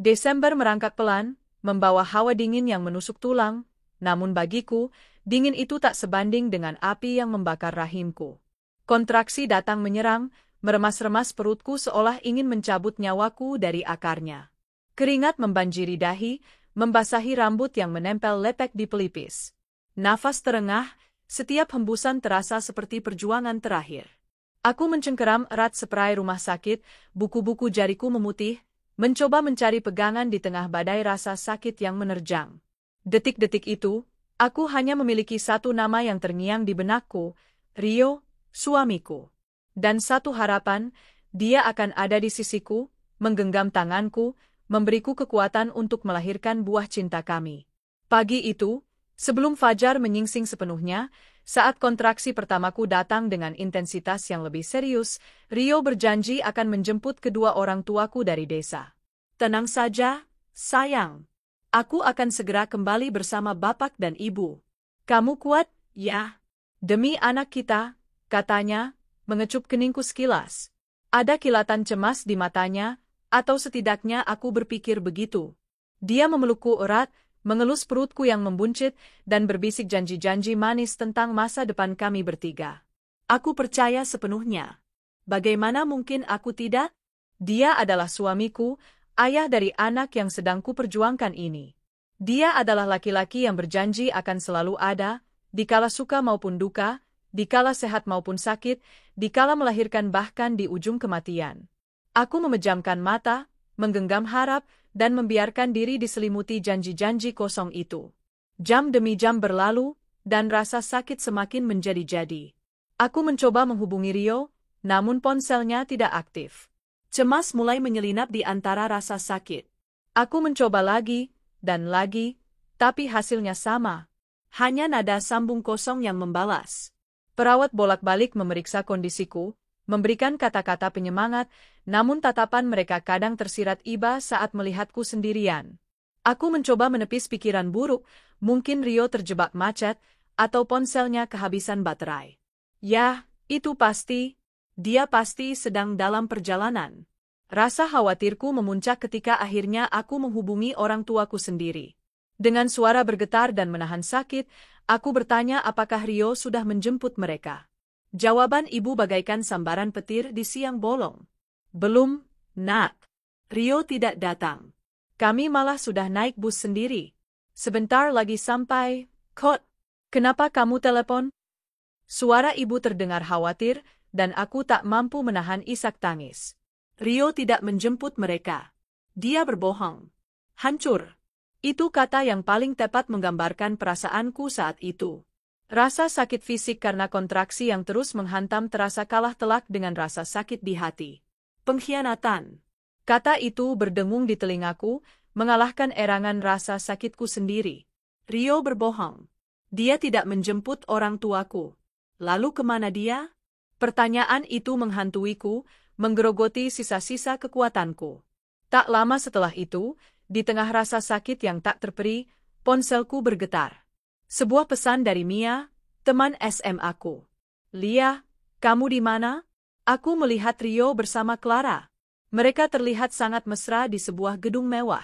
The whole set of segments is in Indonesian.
Desember merangkak pelan, membawa hawa dingin yang menusuk tulang, namun bagiku, dingin itu tak sebanding dengan api yang membakar rahimku. Kontraksi datang menyerang, meremas-remas perutku seolah ingin mencabut nyawaku dari akarnya. Keringat membanjiri dahi, membasahi rambut yang menempel lepek di pelipis. Nafas terengah, setiap hembusan terasa seperti perjuangan terakhir. Aku mencengkeram erat seperai rumah sakit, buku-buku jariku memutih, mencoba mencari pegangan di tengah badai rasa sakit yang menerjang. Detik-detik itu, aku hanya memiliki satu nama yang terngiang di benakku, Rio, suamiku. Dan satu harapan, dia akan ada di sisiku, menggenggam tanganku, memberiku kekuatan untuk melahirkan buah cinta kami. Pagi itu, sebelum fajar menyingsing sepenuhnya, saat kontraksi pertamaku datang dengan intensitas yang lebih serius, Rio berjanji akan menjemput kedua orang tuaku dari desa. Tenang saja, sayang. Aku akan segera kembali bersama bapak dan ibu. Kamu kuat, ya? Demi anak kita, katanya, mengecup keningku sekilas. Ada kilatan cemas di matanya, atau setidaknya aku berpikir begitu. Dia memelukku erat, mengelus perutku yang membuncit, dan berbisik janji-janji manis tentang masa depan kami bertiga. Aku percaya sepenuhnya. Bagaimana mungkin aku tidak? Dia adalah suamiku, ayah dari anak yang sedang kuperjuangkan ini. Dia adalah laki-laki yang berjanji akan selalu ada, dikala suka maupun duka, dikala sehat maupun sakit, dikala melahirkan bahkan di ujung kematian. Aku memejamkan mata, menggenggam harap, dan membiarkan diri diselimuti janji-janji kosong itu. Jam demi jam berlalu, dan rasa sakit semakin menjadi-jadi. Aku mencoba menghubungi Rio, namun ponselnya tidak aktif. Cemas mulai menyelinap di antara rasa sakit. Aku mencoba lagi, dan lagi, tapi hasilnya sama. Hanya nada sambung kosong yang membalas. Perawat bolak-balik memeriksa kondisiku, memberikan kata-kata penyemangat, namun tatapan mereka kadang tersirat iba saat melihatku sendirian. Aku mencoba menepis pikiran buruk, mungkin Rio terjebak macet, atau ponselnya kehabisan baterai. Yah, itu pasti. Dia pasti sedang dalam perjalanan. Rasa khawatirku memuncak ketika akhirnya aku menghubungi orang tuaku sendiri. Dengan suara bergetar dan menahan sakit, aku bertanya apakah Rio sudah menjemput mereka. Jawaban ibu bagaikan sambaran petir di siang bolong. Belum, nak. Rio tidak datang. Kami malah sudah naik bus sendiri. Sebentar lagi sampai. Kot, kenapa kamu telepon? Suara ibu terdengar khawatir, dan aku tak mampu menahan isak tangis. Rio tidak menjemput mereka. Dia berbohong. Hancur. Itu kata yang paling tepat menggambarkan perasaanku saat itu. Rasa sakit fisik karena kontraksi yang terus menghantam terasa kalah telak dengan rasa sakit di hati. Pengkhianatan. Kata itu berdengung di telingaku, mengalahkan erangan rasa sakitku sendiri. Rio berbohong. Dia tidak menjemput orang tuaku. Lalu kemana dia? Pertanyaan itu menghantuiku, menggerogoti sisa-sisa kekuatanku. Tak lama setelah itu, di tengah rasa sakit yang tak terperi, ponselku bergetar. Sebuah pesan dari Mia, teman SMA-ku. Lia, kamu di mana? Aku melihat Rio bersama Clara. Mereka terlihat sangat mesra di sebuah gedung mewah.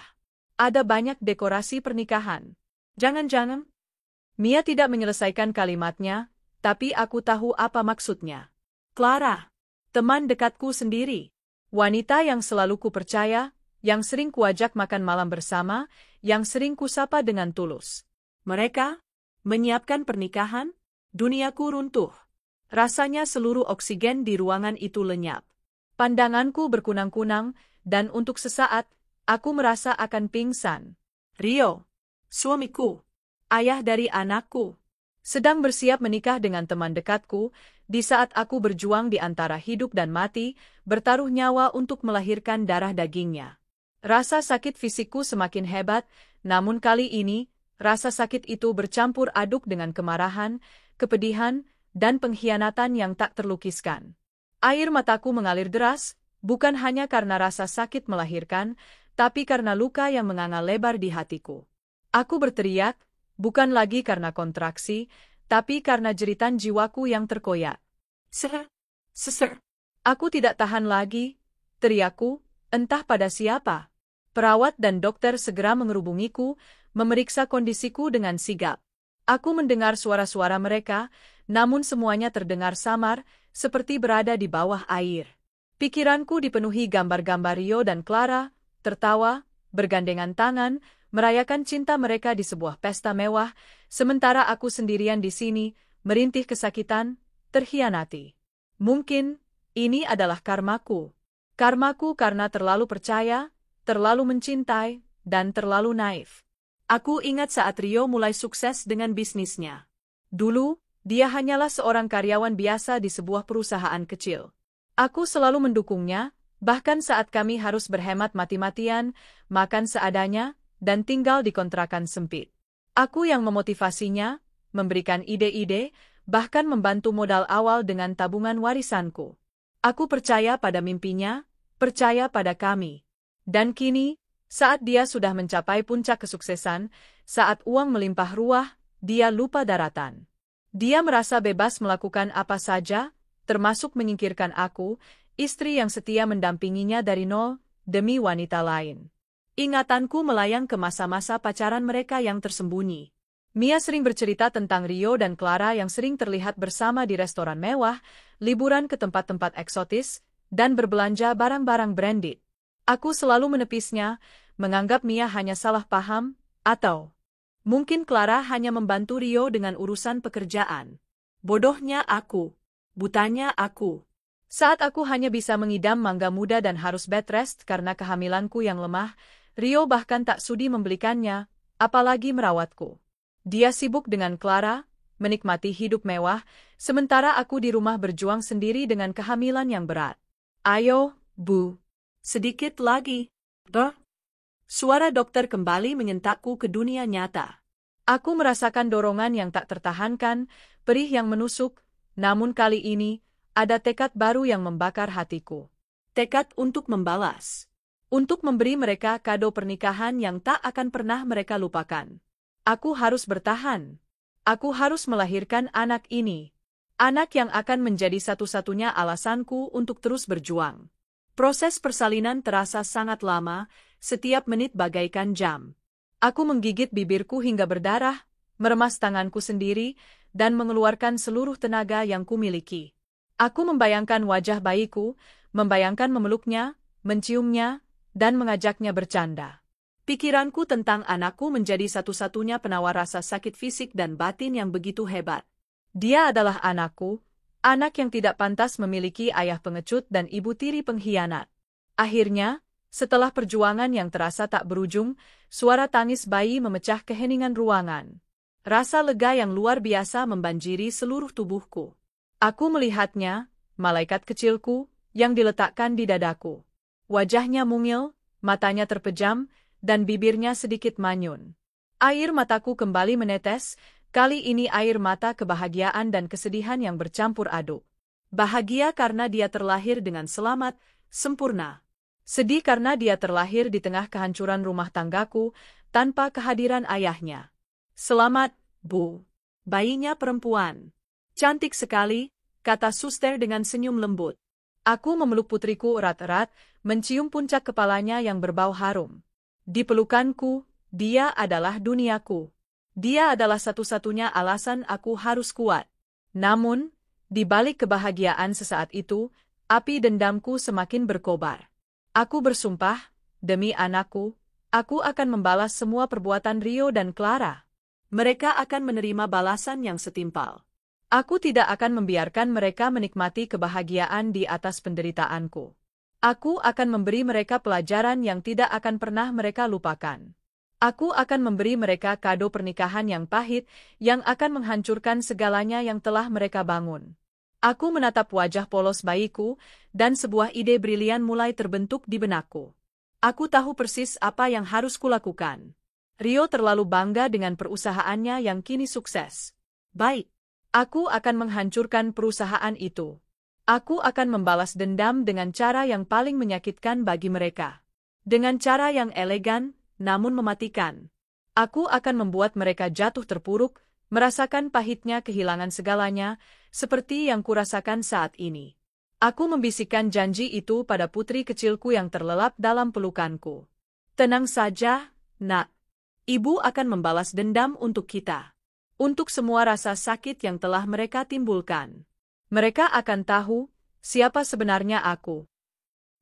Ada banyak dekorasi pernikahan. Jangan-jangan? Mia tidak menyelesaikan kalimatnya, tapi aku tahu apa maksudnya. Clara, teman dekatku sendiri. Wanita yang selalu kupercaya, yang sering kuajak makan malam bersama, yang sering kusapa dengan tulus. Mereka menyiapkan pernikahan? Duniaku runtuh. Rasanya seluruh oksigen di ruangan itu lenyap. Pandanganku berkunang-kunang, dan untuk sesaat, aku merasa akan pingsan. Rio, suamiku, ayah dari anakku, sedang bersiap menikah dengan teman dekatku, di saat aku berjuang di antara hidup dan mati, bertaruh nyawa untuk melahirkan darah dagingnya. Rasa sakit fisikku semakin hebat, namun kali ini, rasa sakit itu bercampur aduk dengan kemarahan, kepedihan, dan pengkhianatan yang tak terlukiskan. Air mataku mengalir deras, bukan hanya karena rasa sakit melahirkan, tapi karena luka yang menganga lebar di hatiku. Aku berteriak, bukan lagi karena kontraksi, tapi karena jeritan jiwaku yang terkoyak. Seser. Aku tidak tahan lagi, teriakku, entah pada siapa. Perawat dan dokter segera mengerubungiku, memeriksa kondisiku dengan sigap. Aku mendengar suara-suara mereka, namun semuanya terdengar samar, seperti berada di bawah air. Pikiranku dipenuhi gambar-gambar Rio dan Clara, tertawa, bergandengan tangan, merayakan cinta mereka di sebuah pesta mewah, sementara aku sendirian di sini, merintih kesakitan, terhianati. Mungkin, ini adalah karmaku. Karmaku karena terlalu percaya, terlalu mencintai, dan terlalu naif. Aku ingat saat Rio mulai sukses dengan bisnisnya. Dulu, dia hanyalah seorang karyawan biasa di sebuah perusahaan kecil. Aku selalu mendukungnya, bahkan saat kami harus berhemat mati-matian, makan seadanya, dan tinggal di kontrakan sempit. Aku yang memotivasinya, memberikan ide-ide, bahkan membantu modal awal dengan tabungan warisanku. Aku percaya pada mimpinya, percaya pada kami. Dan kini, saat dia sudah mencapai puncak kesuksesan, saat uang melimpah ruah, dia lupa daratan. Dia merasa bebas melakukan apa saja, termasuk menyingkirkan aku, istri yang setia mendampinginya dari nol, demi wanita lain. Ingatanku melayang ke masa-masa pacaran mereka yang tersembunyi. Mia sering bercerita tentang Rio dan Clara yang sering terlihat bersama di restoran mewah, liburan ke tempat-tempat eksotis, dan berbelanja barang-barang branded. Aku selalu menepisnya, menganggap Mia hanya salah paham, atau mungkin Clara hanya membantu Rio dengan urusan pekerjaan. Bodohnya aku. Butanya aku. Saat aku hanya bisa mengidam mangga muda dan harus bed rest karena kehamilanku yang lemah, Rio bahkan tak sudi membelikannya, apalagi merawatku. Dia sibuk dengan Clara, menikmati hidup mewah, sementara aku di rumah berjuang sendiri dengan kehamilan yang berat. Ayo, Bu. Sedikit lagi. Suara dokter kembali menyentakku ke dunia nyata. Aku merasakan dorongan yang tak tertahankan, perih yang menusuk, namun kali ini, ada tekad baru yang membakar hatiku. Tekad untuk membalas. Untuk memberi mereka kado pernikahan yang tak akan pernah mereka lupakan. Aku harus bertahan. Aku harus melahirkan anak ini. Anak yang akan menjadi satu-satunya alasanku untuk terus berjuang. Proses persalinan terasa sangat lama, setiap menit bagaikan jam. Aku menggigit bibirku hingga berdarah, meremas tanganku sendiri, dan mengeluarkan seluruh tenaga yang kumiliki. Aku membayangkan wajah bayiku, membayangkan memeluknya, menciumnya, dan mengajaknya bercanda. Pikiranku tentang anakku menjadi satu-satunya penawar rasa sakit fisik dan batin yang begitu hebat. Dia adalah anakku, anak yang tidak pantas memiliki ayah pengecut dan ibu tiri pengkhianat. Akhirnya, setelah perjuangan yang terasa tak berujung, suara tangis bayi memecah keheningan ruangan. Rasa lega yang luar biasa membanjiri seluruh tubuhku. Aku melihatnya, malaikat kecilku, yang diletakkan di dadaku. Wajahnya mungil, matanya terpejam, dan bibirnya sedikit manyun. Air mataku kembali menetes, kali ini air mata kebahagiaan dan kesedihan yang bercampur aduk. Bahagia karena dia terlahir dengan selamat, sempurna. Sedih karena dia terlahir di tengah kehancuran rumah tanggaku, tanpa kehadiran ayahnya. Selamat, Bu. Bayinya perempuan. Cantik sekali, kata suster dengan senyum lembut. Aku memeluk putriku erat-erat, mencium puncak kepalanya yang berbau harum. Di pelukanku, dia adalah duniaku. Dia adalah satu-satunya alasan aku harus kuat. Namun, di balik kebahagiaan sesaat itu, api dendamku semakin berkobar. Aku bersumpah, demi anakku, aku akan membalas semua perbuatan Rio dan Clara. Mereka akan menerima balasan yang setimpal. Aku tidak akan membiarkan mereka menikmati kebahagiaan di atas penderitaanku. Aku akan memberi mereka pelajaran yang tidak akan pernah mereka lupakan. Aku akan memberi mereka kado pernikahan yang pahit, yang akan menghancurkan segalanya yang telah mereka bangun. Aku menatap wajah polos bayiku, dan sebuah ide brilian mulai terbentuk di benakku. Aku tahu persis apa yang harus kulakukan. Rio terlalu bangga dengan perusahaannya yang kini sukses. Baik, aku akan menghancurkan perusahaan itu. Aku akan membalas dendam dengan cara yang paling menyakitkan bagi mereka. Dengan cara yang elegan, namun mematikan. Aku akan membuat mereka jatuh terpuruk, merasakan pahitnya kehilangan segalanya, seperti yang kurasakan saat ini. Aku membisikkan janji itu pada putri kecilku yang terlelap dalam pelukanku. Tenang saja, Nak. Ibu akan membalas dendam untuk kita. Untuk semua rasa sakit yang telah mereka timbulkan. Mereka akan tahu siapa sebenarnya aku.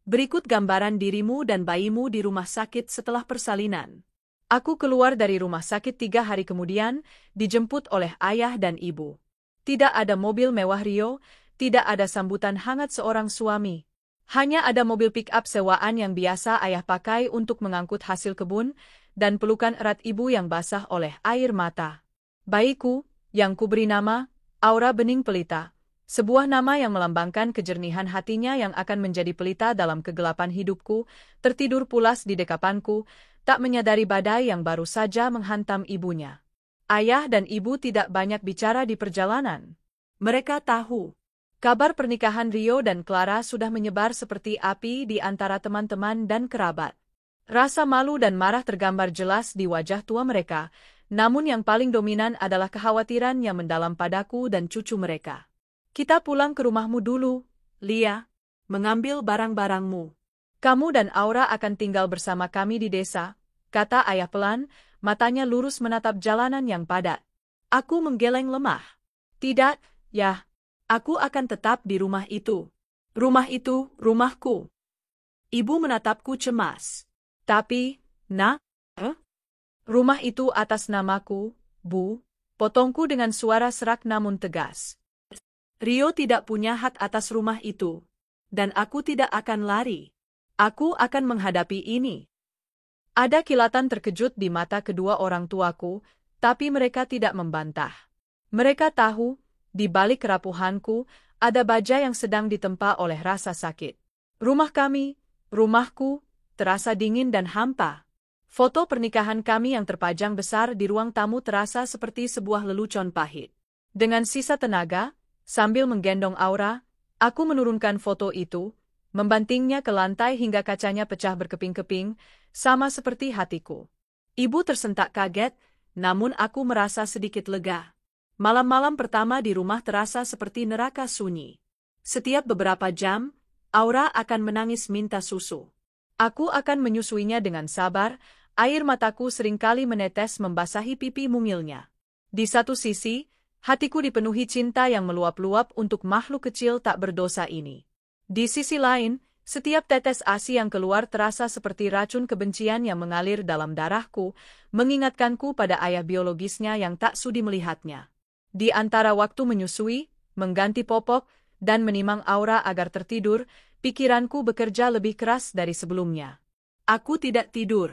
Berikut gambaran dirimu dan bayimu di rumah sakit setelah persalinan. Aku keluar dari rumah sakit 3 hari kemudian, dijemput oleh ayah dan ibu. Tidak ada mobil mewah Rio, tidak ada sambutan hangat seorang suami. Hanya ada mobil pick-up sewaan yang biasa ayah pakai untuk mengangkut hasil kebun, dan pelukan erat ibu yang basah oleh air mata. Bayiku, yang kuberi nama, Aura Bening Pelita. Sebuah nama yang melambangkan kejernihan hatinya yang akan menjadi pelita dalam kegelapan hidupku, tertidur pulas di dekapanku, tak menyadari badai yang baru saja menghantam ibunya. Ayah dan ibu tidak banyak bicara di perjalanan. Mereka tahu. Kabar pernikahan Rio dan Clara sudah menyebar seperti api di antara teman-teman dan kerabat. Rasa malu dan marah tergambar jelas di wajah tua mereka, namun yang paling dominan adalah kekhawatiran yang mendalam padaku dan cucu mereka. Kita pulang ke rumahmu dulu, Lia, mengambil barang-barangmu. Kamu dan Aura akan tinggal bersama kami di desa, kata ayah pelan, matanya lurus menatap jalanan yang padat. Aku menggeleng lemah. Tidak, ya. Aku akan tetap di rumah itu. Rumah itu, rumahku. Ibu menatapku cemas. Tapi, Nak, rumah itu atas namaku, Bu, potongku dengan suara serak namun tegas. Rio tidak punya hak atas rumah itu. Dan aku tidak akan lari. Aku akan menghadapi ini. Ada kilatan terkejut di mata kedua orang tuaku, tapi mereka tidak membantah. Mereka tahu, di balik kerapuhanku, ada baja yang sedang ditempa oleh rasa sakit. Rumah kami, rumahku, terasa dingin dan hampa. Foto pernikahan kami yang terpajang besar di ruang tamu terasa seperti sebuah lelucon pahit. Dengan sisa tenaga, sambil menggendong Aura, aku menurunkan foto itu, membantingnya ke lantai hingga kacanya pecah berkeping-keping, sama seperti hatiku. Ibu tersentak kaget, namun aku merasa sedikit lega. Malam-malam pertama di rumah terasa seperti neraka sunyi. Setiap beberapa jam, Aura akan menangis minta susu. Aku akan menyusuinya dengan sabar, air mataku seringkali menetes membasahi pipi mungilnya. Di satu sisi, hatiku dipenuhi cinta yang meluap-luap untuk makhluk kecil tak berdosa ini. Di sisi lain, setiap tetes ASI yang keluar terasa seperti racun kebencian yang mengalir dalam darahku, mengingatkanku pada ayah biologisnya yang tak sudi melihatnya. Di antara waktu menyusui, mengganti popok, dan menimang Aura agar tertidur, pikiranku bekerja lebih keras dari sebelumnya. Aku tidak tidur.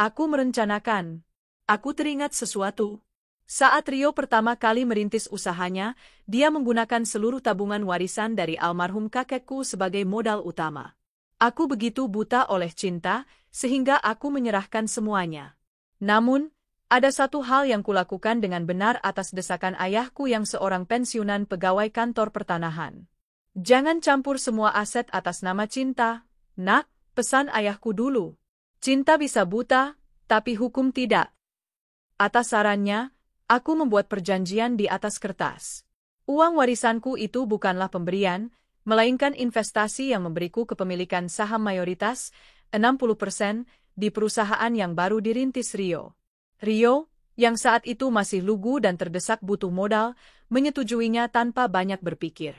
Aku merencanakan. Aku teringat sesuatu. Saat Rio pertama kali merintis usahanya, dia menggunakan seluruh tabungan warisan dari almarhum kakekku sebagai modal utama. Aku begitu buta oleh cinta, sehingga aku menyerahkan semuanya. Namun, ada satu hal yang kulakukan dengan benar atas desakan ayahku yang seorang pensiunan pegawai kantor pertanahan. Jangan campur semua aset atas nama cinta, Nak, pesan ayahku dulu. Cinta bisa buta, tapi hukum tidak. Atas sarannya, aku membuat perjanjian di atas kertas. Uang warisanku itu bukanlah pemberian, melainkan investasi yang memberiku kepemilikan saham mayoritas, 60%, di perusahaan yang baru dirintis Rio. Rio, yang saat itu masih lugu dan terdesak butuh modal, menyetujuinya tanpa banyak berpikir.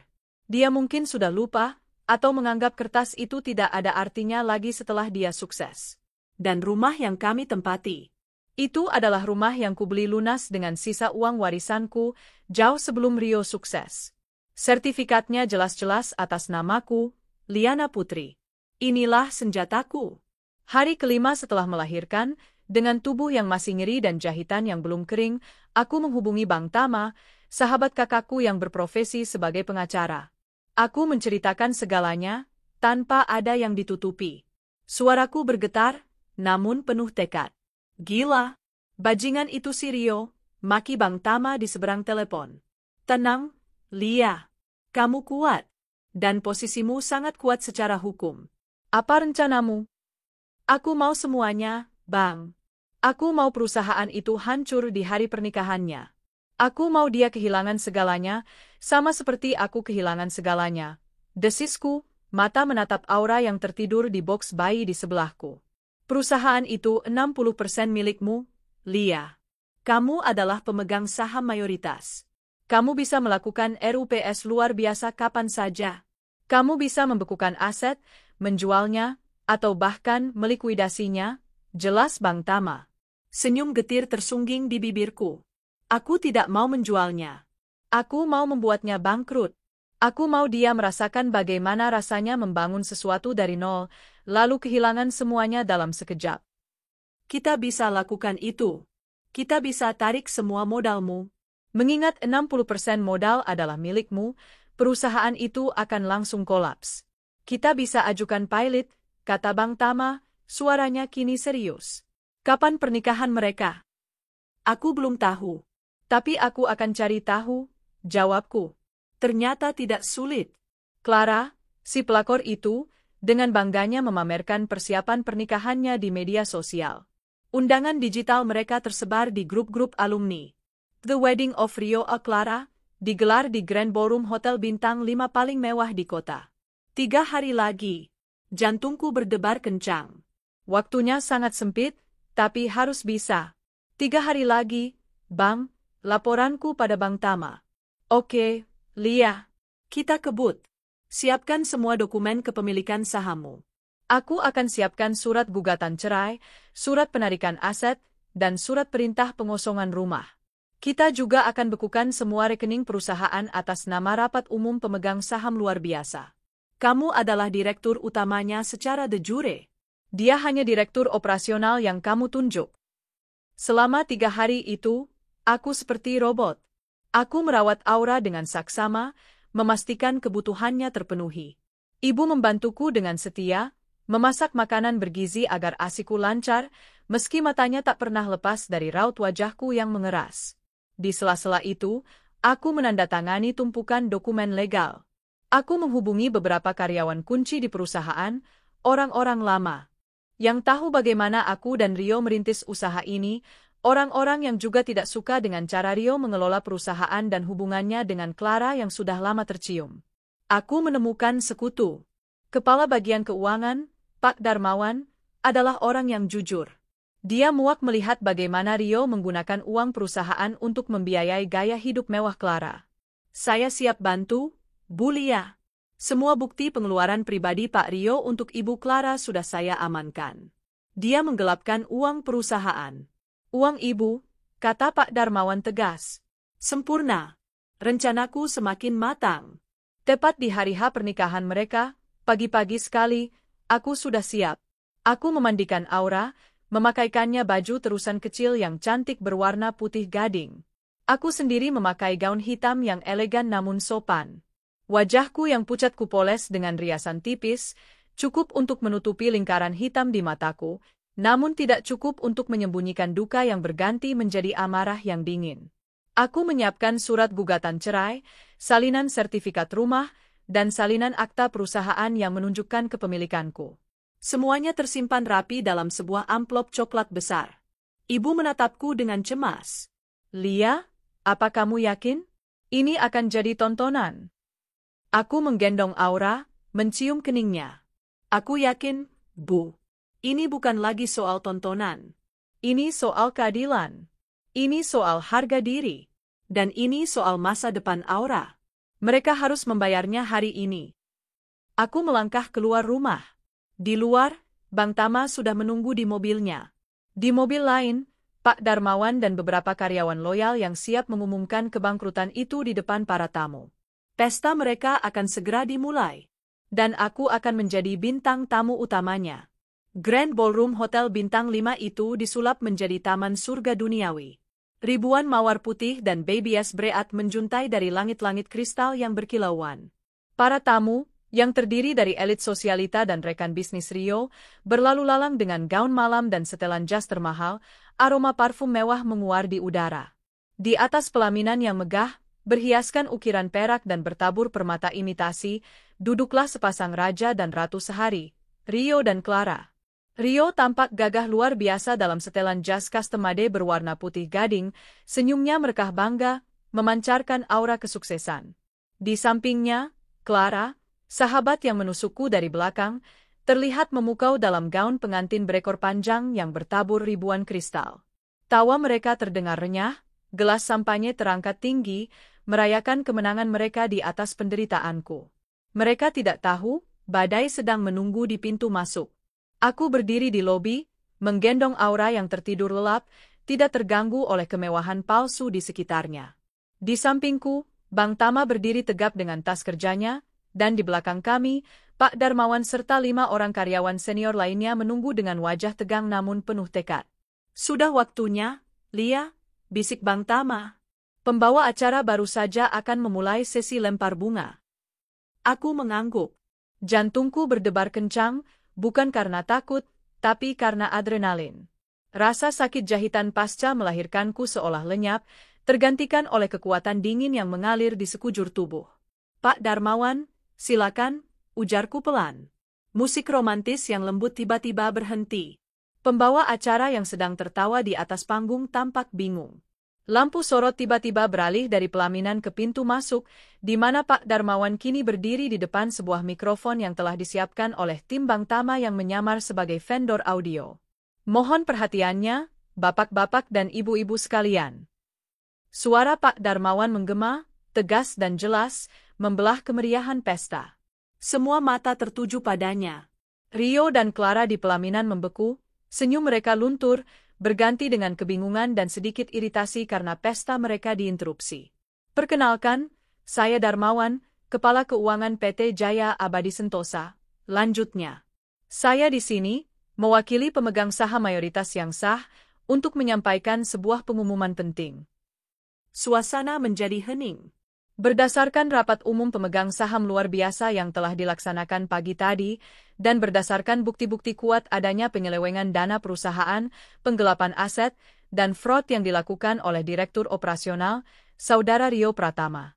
Dia mungkin sudah lupa, atau menganggap kertas itu tidak ada artinya lagi setelah dia sukses. Dan rumah yang kami tempati. Itu adalah rumah yang kubeli lunas dengan sisa uang warisanku, jauh sebelum Rio sukses. Sertifikatnya jelas-jelas atas namaku, Liana Putri. Inilah senjataku. Hari kelima setelah melahirkan, dengan tubuh yang masih nyeri dan jahitan yang belum kering, aku menghubungi Bang Tama, sahabat kakakku yang berprofesi sebagai pengacara. Aku menceritakan segalanya, tanpa ada yang ditutupi. Suaraku bergetar, namun penuh tekad. Gila, bajingan itu si Rio, maki Bang Tama di seberang telepon. Tenang, Lia. Kamu kuat. Dan posisimu sangat kuat secara hukum. Apa rencanamu? Aku mau semuanya, Bang. Aku mau perusahaan itu hancur di hari pernikahannya. Aku mau dia kehilangan segalanya, sama seperti aku kehilangan segalanya. Desisku, mata menatap Aura yang tertidur di boks bayi di sebelahku. Perusahaan itu 60% milikmu, Lia. Kamu adalah pemegang saham mayoritas. Kamu bisa melakukan RUPS luar biasa kapan saja. Kamu bisa membekukan aset, menjualnya, atau bahkan melikuidasinya, jelas Bang Tama. Senyum getir tersungging di bibirku. Aku tidak mau menjualnya. Aku mau membuatnya bangkrut. Aku mau dia merasakan bagaimana rasanya membangun sesuatu dari nol, lalu kehilangan semuanya dalam sekejap. Kita bisa lakukan itu. Kita bisa tarik semua modalmu. Mengingat 60% modal adalah milikmu, perusahaan itu akan langsung kolaps. Kita bisa ajukan pilot, kata Bang Tama, suaranya kini serius. Kapan pernikahan mereka? Aku belum tahu. Tapi aku akan cari tahu, jawabku. Ternyata tidak sulit. Clara, si pelakor itu, dengan bangganya memamerkan persiapan pernikahannya di media sosial. Undangan digital mereka tersebar di grup-grup alumni. The Wedding of Rio A. Clara, digelar di Grand Ballroom Hotel Bintang 5 paling mewah di kota. 3 hari lagi. Jantungku berdebar kencang. Waktunya sangat sempit, tapi harus bisa. 3 hari lagi, Bang, laporanku pada Bang Tama. Oke, Lia. Kita kebut. Siapkan semua dokumen kepemilikan sahammu. Aku akan siapkan surat gugatan cerai, surat penarikan aset, dan surat perintah pengosongan rumah. Kita juga akan bekukan semua rekening perusahaan atas nama rapat umum pemegang saham luar biasa. Kamu adalah direktur utamanya secara de jure. Dia hanya direktur operasional yang kamu tunjuk. Selama 3 hari itu, aku seperti robot. Aku merawat Aura dengan saksama, memastikan kebutuhannya terpenuhi. Ibu membantuku dengan setia, memasak makanan bergizi agar ASIku lancar, meski matanya tak pernah lepas dari raut wajahku yang mengeras. Di sela-sela itu, aku menandatangani tumpukan dokumen legal. Aku menghubungi beberapa karyawan kunci di perusahaan, orang-orang lama, yang tahu bagaimana aku dan Rio merintis usaha ini, orang-orang yang juga tidak suka dengan cara Rio mengelola perusahaan dan hubungannya dengan Clara yang sudah lama tercium. Aku menemukan sekutu. Kepala bagian keuangan, Pak Darmawan, adalah orang yang jujur. Dia muak melihat bagaimana Rio menggunakan uang perusahaan untuk membiayai gaya hidup mewah Clara. Saya siap bantu, Bu Lia. Semua bukti pengeluaran pribadi Pak Rio untuk Ibu Clara sudah saya amankan. Dia menggelapkan uang perusahaan. Uang ibu, kata Pak Darmawan tegas. Sempurna. Rencanaku semakin matang. Tepat di hari H pernikahan mereka, pagi-pagi sekali, aku sudah siap. Aku memandikan Aura, memakaikannya baju terusan kecil yang cantik berwarna putih gading. Aku sendiri memakai gaun hitam yang elegan namun sopan. Wajahku yang pucat kupoles dengan riasan tipis, cukup untuk menutupi lingkaran hitam di mataku, namun tidak cukup untuk menyembunyikan duka yang berganti menjadi amarah yang dingin. Aku menyiapkan surat gugatan cerai, salinan sertifikat rumah, dan salinan akta perusahaan yang menunjukkan kepemilikanku. Semuanya tersimpan rapi dalam sebuah amplop coklat besar. Ibu menatapku dengan cemas. Lia, apa kamu yakin? Ini akan jadi tontonan. Aku menggendong Aura, mencium keningnya. Aku yakin, Bu. Ini bukan lagi soal tontonan. Ini soal keadilan. Ini soal harga diri. Dan ini soal masa depan Aura. Mereka harus membayarnya hari ini. Aku melangkah keluar rumah. Di luar, Bang Tama sudah menunggu di mobilnya. Di mobil lain, Pak Darmawan dan beberapa karyawan loyal yang siap mengumumkan kebangkrutan itu di depan para tamu. Pesta mereka akan segera dimulai. Dan aku akan menjadi bintang tamu utamanya. Grand Ballroom Hotel Bintang 5 itu disulap menjadi taman surga duniawi. Ribuan mawar putih dan babies bereat menjuntai dari langit-langit kristal yang berkilauan. Para tamu, yang terdiri dari elit sosialita dan rekan bisnis Rio, berlalu lalang dengan gaun malam dan setelan jas termahal, aroma parfum mewah menguar di udara. Di atas pelaminan yang megah, berhiaskan ukiran perak dan bertabur permata imitasi, duduklah sepasang raja dan ratu sehari, Rio dan Clara. Rio tampak gagah luar biasa dalam setelan jas custom made berwarna putih gading, senyumnya merekah bangga, memancarkan aura kesuksesan. Di sampingnya, Clara, sahabat yang menusukku dari belakang, terlihat memukau dalam gaun pengantin berekor panjang yang bertabur ribuan kristal. Tawa mereka terdengar renyah, gelas sampanye terangkat tinggi, merayakan kemenangan mereka di atas penderitaanku. Mereka tidak tahu, badai sedang menunggu di pintu masuk. Aku berdiri di lobi, menggendong Aura yang tertidur lelap, tidak terganggu oleh kemewahan palsu di sekitarnya. Di sampingku, Bang Tama berdiri tegap dengan tas kerjanya, dan di belakang kami, Pak Darmawan serta 5 orang karyawan senior lainnya menunggu dengan wajah tegang namun penuh tekad. Sudah waktunya, Lia, bisik Bang Tama. Pembawa acara baru saja akan memulai sesi lempar bunga. Aku mengangguk. Jantungku berdebar kencang, bukan karena takut, tapi karena adrenalin. Rasa sakit jahitan pasca melahirkanku seolah lenyap, tergantikan oleh kekuatan dingin yang mengalir di sekujur tubuh. Pak Darmawan, silakan, ujarku pelan. Musik romantis yang lembut tiba-tiba berhenti. Pembawa acara yang sedang tertawa di atas panggung tampak bingung. Lampu sorot tiba-tiba beralih dari pelaminan ke pintu masuk, di mana Pak Darmawan kini berdiri di depan sebuah mikrofon yang telah disiapkan oleh tim Bang Tama yang menyamar sebagai vendor audio. Mohon perhatiannya, bapak-bapak dan ibu-ibu sekalian. Suara Pak Darmawan menggema, tegas dan jelas, membelah kemeriahan pesta. Semua mata tertuju padanya. Rio dan Clara di pelaminan membeku, senyum mereka luntur, berganti dengan kebingungan dan sedikit iritasi karena pesta mereka diinterupsi. Perkenalkan, saya Darmawan, Kepala Keuangan PT Jaya Abadi Sentosa. Lanjutnya, saya di sini, mewakili pemegang saham mayoritas yang sah, untuk menyampaikan sebuah pengumuman penting. Suasana menjadi hening. Berdasarkan rapat umum pemegang saham luar biasa yang telah dilaksanakan pagi tadi, dan berdasarkan bukti-bukti kuat adanya penyelewengan dana perusahaan, penggelapan aset, dan fraud yang dilakukan oleh Direktur Operasional, Saudara Rio Pratama.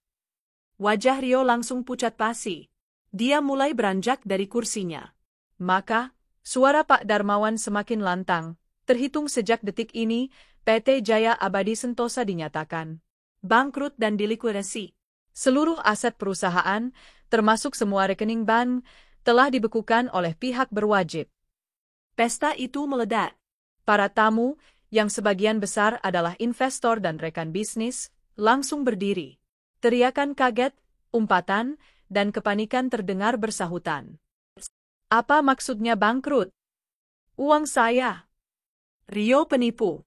Wajah Rio langsung pucat pasi. Dia mulai beranjak dari kursinya. Maka, suara Pak Darmawan semakin lantang. Terhitung sejak detik ini, PT Jaya Abadi Sentosa dinyatakan bangkrut dan dilikuidasi. Seluruh aset perusahaan, termasuk semua rekening bank, telah dibekukan oleh pihak berwajib. Pesta itu meledak. Para tamu, yang sebagian besar adalah investor dan rekan bisnis, langsung berdiri. Teriakan kaget, umpatan, dan kepanikan terdengar bersahutan. Apa maksudnya bangkrut? Uang saya. Rio penipu.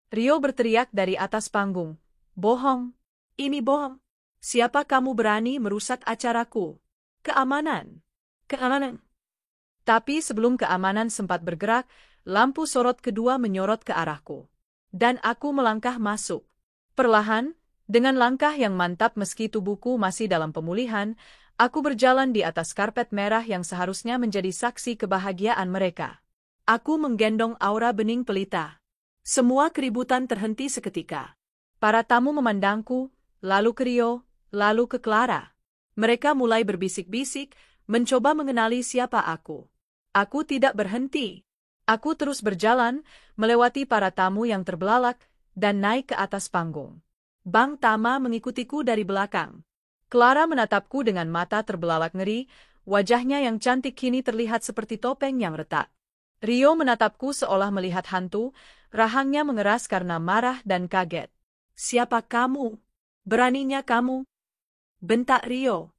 Rio berteriak dari atas panggung. Bohong. Ini bohong. Siapa kamu berani merusak acaraku? Keamanan. Keamanan. Tapi sebelum keamanan sempat bergerak, lampu sorot kedua menyorot ke arahku. Dan aku melangkah masuk. Perlahan, dengan langkah yang mantap meski tubuhku masih dalam pemulihan, aku berjalan di atas karpet merah yang seharusnya menjadi saksi kebahagiaan mereka. Aku menggendong Aura bening pelita. Semua keributan terhenti seketika. Para tamu memandangku, lalu ke Rio, lalu ke Clara. Mereka mulai berbisik-bisik, mencoba mengenali siapa aku. Aku tidak berhenti. Aku terus berjalan, melewati para tamu yang terbelalak, dan naik ke atas panggung. Bang Tama mengikutiku dari belakang. Clara menatapku dengan mata terbelalak ngeri, wajahnya yang cantik kini terlihat seperti topeng yang retak. Rio menatapku seolah melihat hantu, rahangnya mengeras karena marah dan kaget. Siapa kamu? Beraninya kamu? Bentak Rio.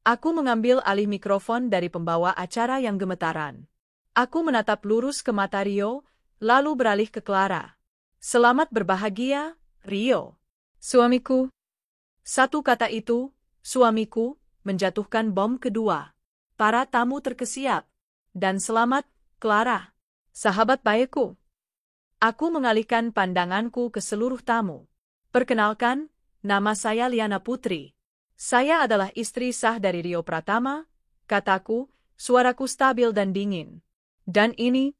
Aku mengambil alih mikrofon dari pembawa acara yang gemetaran. Aku menatap lurus ke mata Rio, lalu beralih ke Clara. Selamat berbahagia, Rio. Suamiku. Satu kata itu, suamiku, menjatuhkan bom kedua. Para tamu terkesiap. Dan selamat, Clara. Sahabat baikku. Aku mengalihkan pandanganku ke seluruh tamu. Perkenalkan, nama saya Liana Putri. Saya adalah istri sah dari Rio Pratama, kataku, suaraku stabil dan dingin. Dan ini,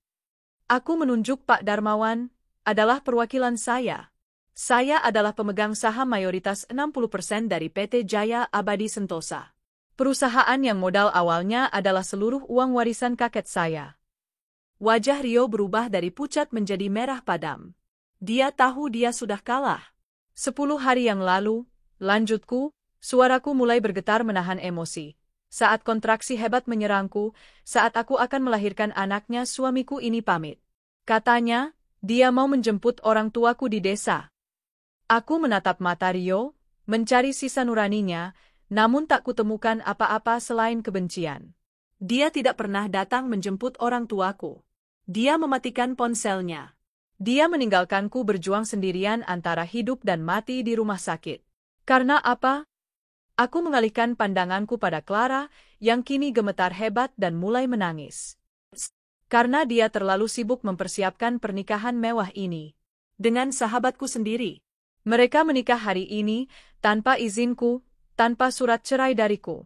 aku menunjuk Pak Darmawan, adalah perwakilan saya. Saya adalah pemegang saham mayoritas 60% dari PT Jaya Abadi Sentosa. Perusahaan yang modal awalnya adalah seluruh uang warisan kakek saya. Wajah Rio berubah dari pucat menjadi merah padam. Dia tahu dia sudah kalah. 10 hari yang lalu, lanjutku, suaraku mulai bergetar menahan emosi. Saat kontraksi hebat menyerangku, saat aku akan melahirkan anaknya, suamiku ini pamit. Katanya, dia mau menjemput orang tuaku di desa. Aku menatap mata Rio, mencari sisa nuraninya, namun tak kutemukan apa-apa selain kebencian. Dia tidak pernah datang menjemput orang tuaku. Dia mematikan ponselnya. Dia meninggalkanku berjuang sendirian antara hidup dan mati di rumah sakit. Karena apa? Aku mengalihkan pandanganku pada Clara, yang kini gemetar hebat dan mulai menangis. Karena dia terlalu sibuk mempersiapkan pernikahan mewah ini. Dengan sahabatku sendiri. Mereka menikah hari ini, tanpa izinku, tanpa surat cerai dariku.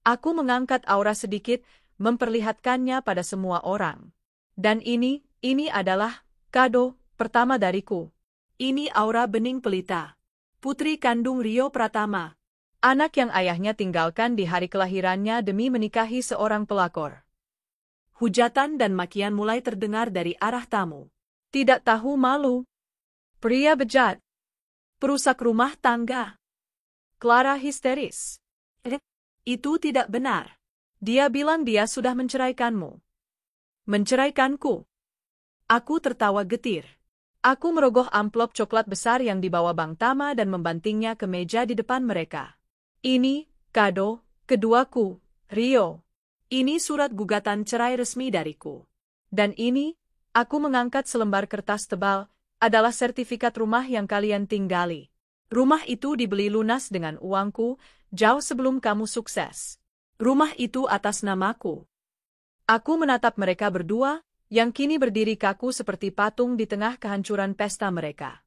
Aku mengangkat aura sedikit, memperlihatkannya pada semua orang. Dan ini adalah kado pertama dariku. Ini aura Bening Pelita, putri kandung Rio Pratama. Anak yang ayahnya tinggalkan di hari kelahirannya demi menikahi seorang pelakor. Hujatan dan makian mulai terdengar dari arah tamu. Tidak tahu malu. Pria bejat. Perusak rumah tangga. Clara histeris. Itu tidak benar. Dia bilang dia sudah menceraikanmu. Menceraikanku. Aku tertawa getir. Aku merogoh amplop coklat besar yang dibawa Bang Tama dan membantingnya ke meja di depan mereka. Ini, kado, keduaku, Rio. Ini surat gugatan cerai resmi dariku. Dan ini, aku mengangkat selembar kertas tebal, adalah sertifikat rumah yang kalian tinggali. Rumah itu dibeli lunas dengan uangku, jauh sebelum kamu sukses. Rumah itu atas namaku. Aku menatap mereka berdua, yang kini berdiri kaku seperti patung di tengah kehancuran pesta mereka.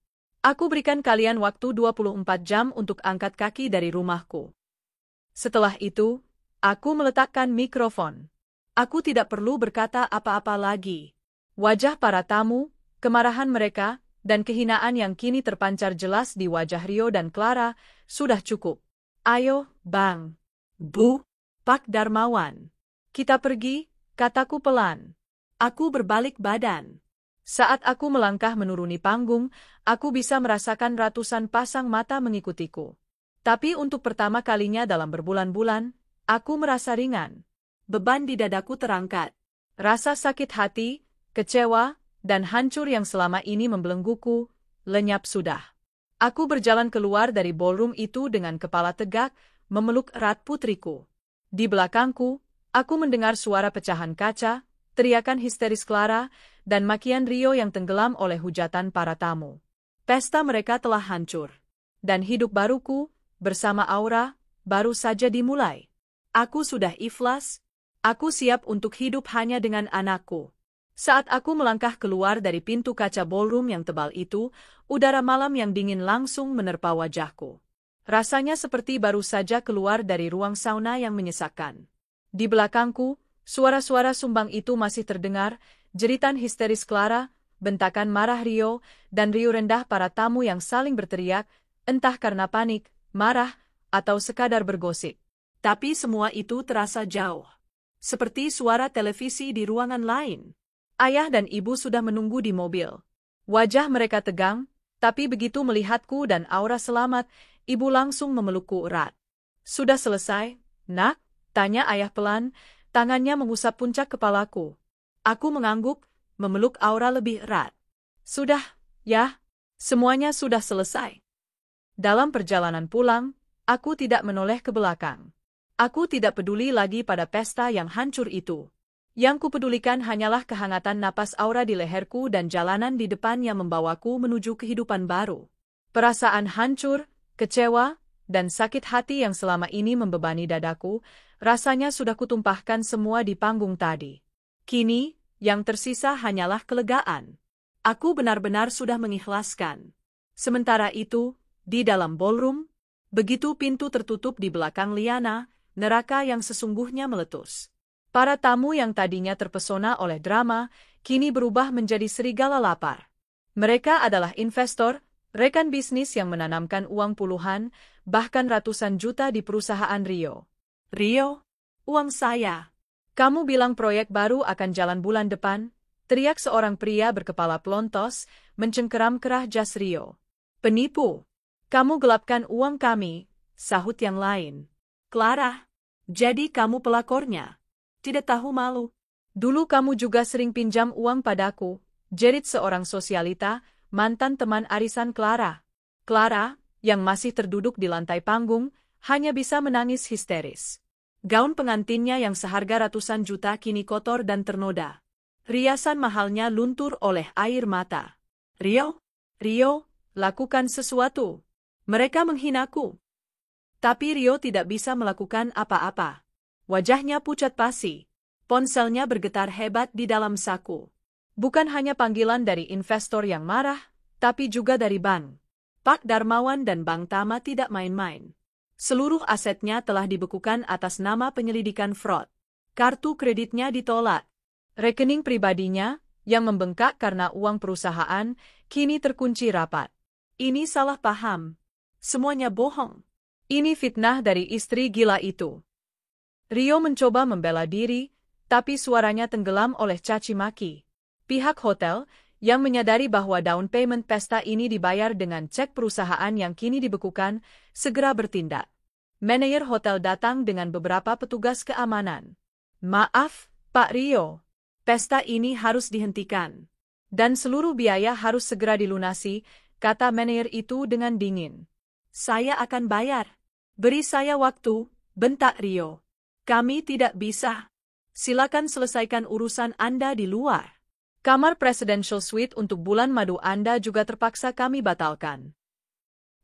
Aku berikan kalian waktu 24 jam untuk angkat kaki dari rumahku. Setelah itu, aku meletakkan mikrofon. Aku tidak perlu berkata apa-apa lagi. Wajah para tamu, kemarahan mereka, dan kehinaan yang kini terpancar jelas di wajah Rio dan Clara, sudah cukup. Ayo, Bang. Bu, Pak Darmawan. Kita pergi, kataku pelan. Aku berbalik badan. Saat aku melangkah menuruni panggung, aku bisa merasakan ratusan pasang mata mengikutiku. Tapi untuk pertama kalinya dalam berbulan-bulan, aku merasa ringan. Beban di dadaku terangkat. Rasa sakit hati, kecewa, dan hancur yang selama ini membelengguku, lenyap sudah. Aku berjalan keluar dari ballroom itu dengan kepala tegak, memeluk erat putriku. Di belakangku, aku mendengar suara pecahan kaca, teriakan histeris Clara, dan makian Rio yang tenggelam oleh hujatan para tamu. Pesta mereka telah hancur. Dan hidup baruku, bersama Aura, baru saja dimulai. Aku sudah ikhlas, aku siap untuk hidup hanya dengan anakku. Saat aku melangkah keluar dari pintu kaca ballroom yang tebal itu, udara malam yang dingin langsung menerpa wajahku. Rasanya seperti baru saja keluar dari ruang sauna yang menyesakkan. Di belakangku, suara-suara sumbang itu masih terdengar, jeritan histeris Clara, bentakan marah Rio, dan riuh rendah para tamu yang saling berteriak, entah karena panik, marah, atau sekadar bergosip. Tapi semua itu terasa jauh. Seperti suara televisi di ruangan lain. Ayah dan ibu sudah menunggu di mobil. Wajah mereka tegang, tapi begitu melihatku dan Aura selamat, ibu langsung memelukku erat. Sudah selesai, nak? Tanya ayah pelan, tangannya mengusap puncak kepalaku. Aku mengangguk, memeluk Aura lebih erat. Sudah, ya. Semuanya sudah selesai. Dalam perjalanan pulang, aku tidak menoleh ke belakang. Aku tidak peduli lagi pada pesta yang hancur itu. Yang kupedulikan hanyalah kehangatan napas Aura di leherku dan jalanan di depan yang membawaku menuju kehidupan baru. Perasaan hancur, kecewa, dan sakit hati yang selama ini membebani dadaku, rasanya sudah kutumpahkan semua di panggung tadi. Kini, yang tersisa hanyalah kelegaan. Aku benar-benar sudah mengikhlaskan. Sementara itu, di dalam ballroom, begitu pintu tertutup di belakang Liana, neraka yang sesungguhnya meletus. Para tamu yang tadinya terpesona oleh drama, kini berubah menjadi serigala lapar. Mereka adalah investor, rekan bisnis yang menanamkan uang puluhan, bahkan ratusan juta di perusahaan Rio. Rio, uang saya. Kamu bilang proyek baru akan jalan bulan depan? Teriak seorang pria berkepala pelontos, mencengkeram kerah jas Rio. Penipu. Kamu gelapkan uang kami, sahut yang lain. Clara. Jadi kamu pelakornya? Tidak tahu malu. Dulu kamu juga sering pinjam uang padaku, jerit seorang sosialita, mantan teman arisan Clara. Clara, yang masih terduduk di lantai panggung, hanya bisa menangis histeris. Gaun pengantinnya yang seharga ratusan juta kini kotor dan ternoda. Riasan mahalnya luntur oleh air mata. Rio, lakukan sesuatu. Mereka menghinaku. Tapi Rio tidak bisa melakukan apa-apa. Wajahnya pucat pasi. Ponselnya bergetar hebat di dalam saku. Bukan hanya panggilan dari investor yang marah, tapi juga dari bank. Pak Darmawan dan Bank Tama tidak main-main. Seluruh asetnya telah dibekukan atas nama penyelidikan fraud. Kartu kreditnya ditolak. Rekening pribadinya, yang membengkak karena uang perusahaan, kini terkunci rapat. Ini salah paham. Semuanya bohong. Ini fitnah dari istri gila itu. Rio mencoba membela diri, tapi suaranya tenggelam oleh caci maki. Pihak hotel, yang menyadari bahwa down payment pesta ini dibayar dengan cek perusahaan yang kini dibekukan, segera bertindak. Manajer hotel datang dengan beberapa petugas keamanan. Maaf, Pak Rio. Pesta ini harus dihentikan. Dan seluruh biaya harus segera dilunasi, kata manajer itu dengan dingin. Saya akan bayar. Beri saya waktu, bentak Rio. Kami tidak bisa. Silakan selesaikan urusan Anda di luar. Kamar Presidential Suite untuk bulan madu Anda juga terpaksa kami batalkan.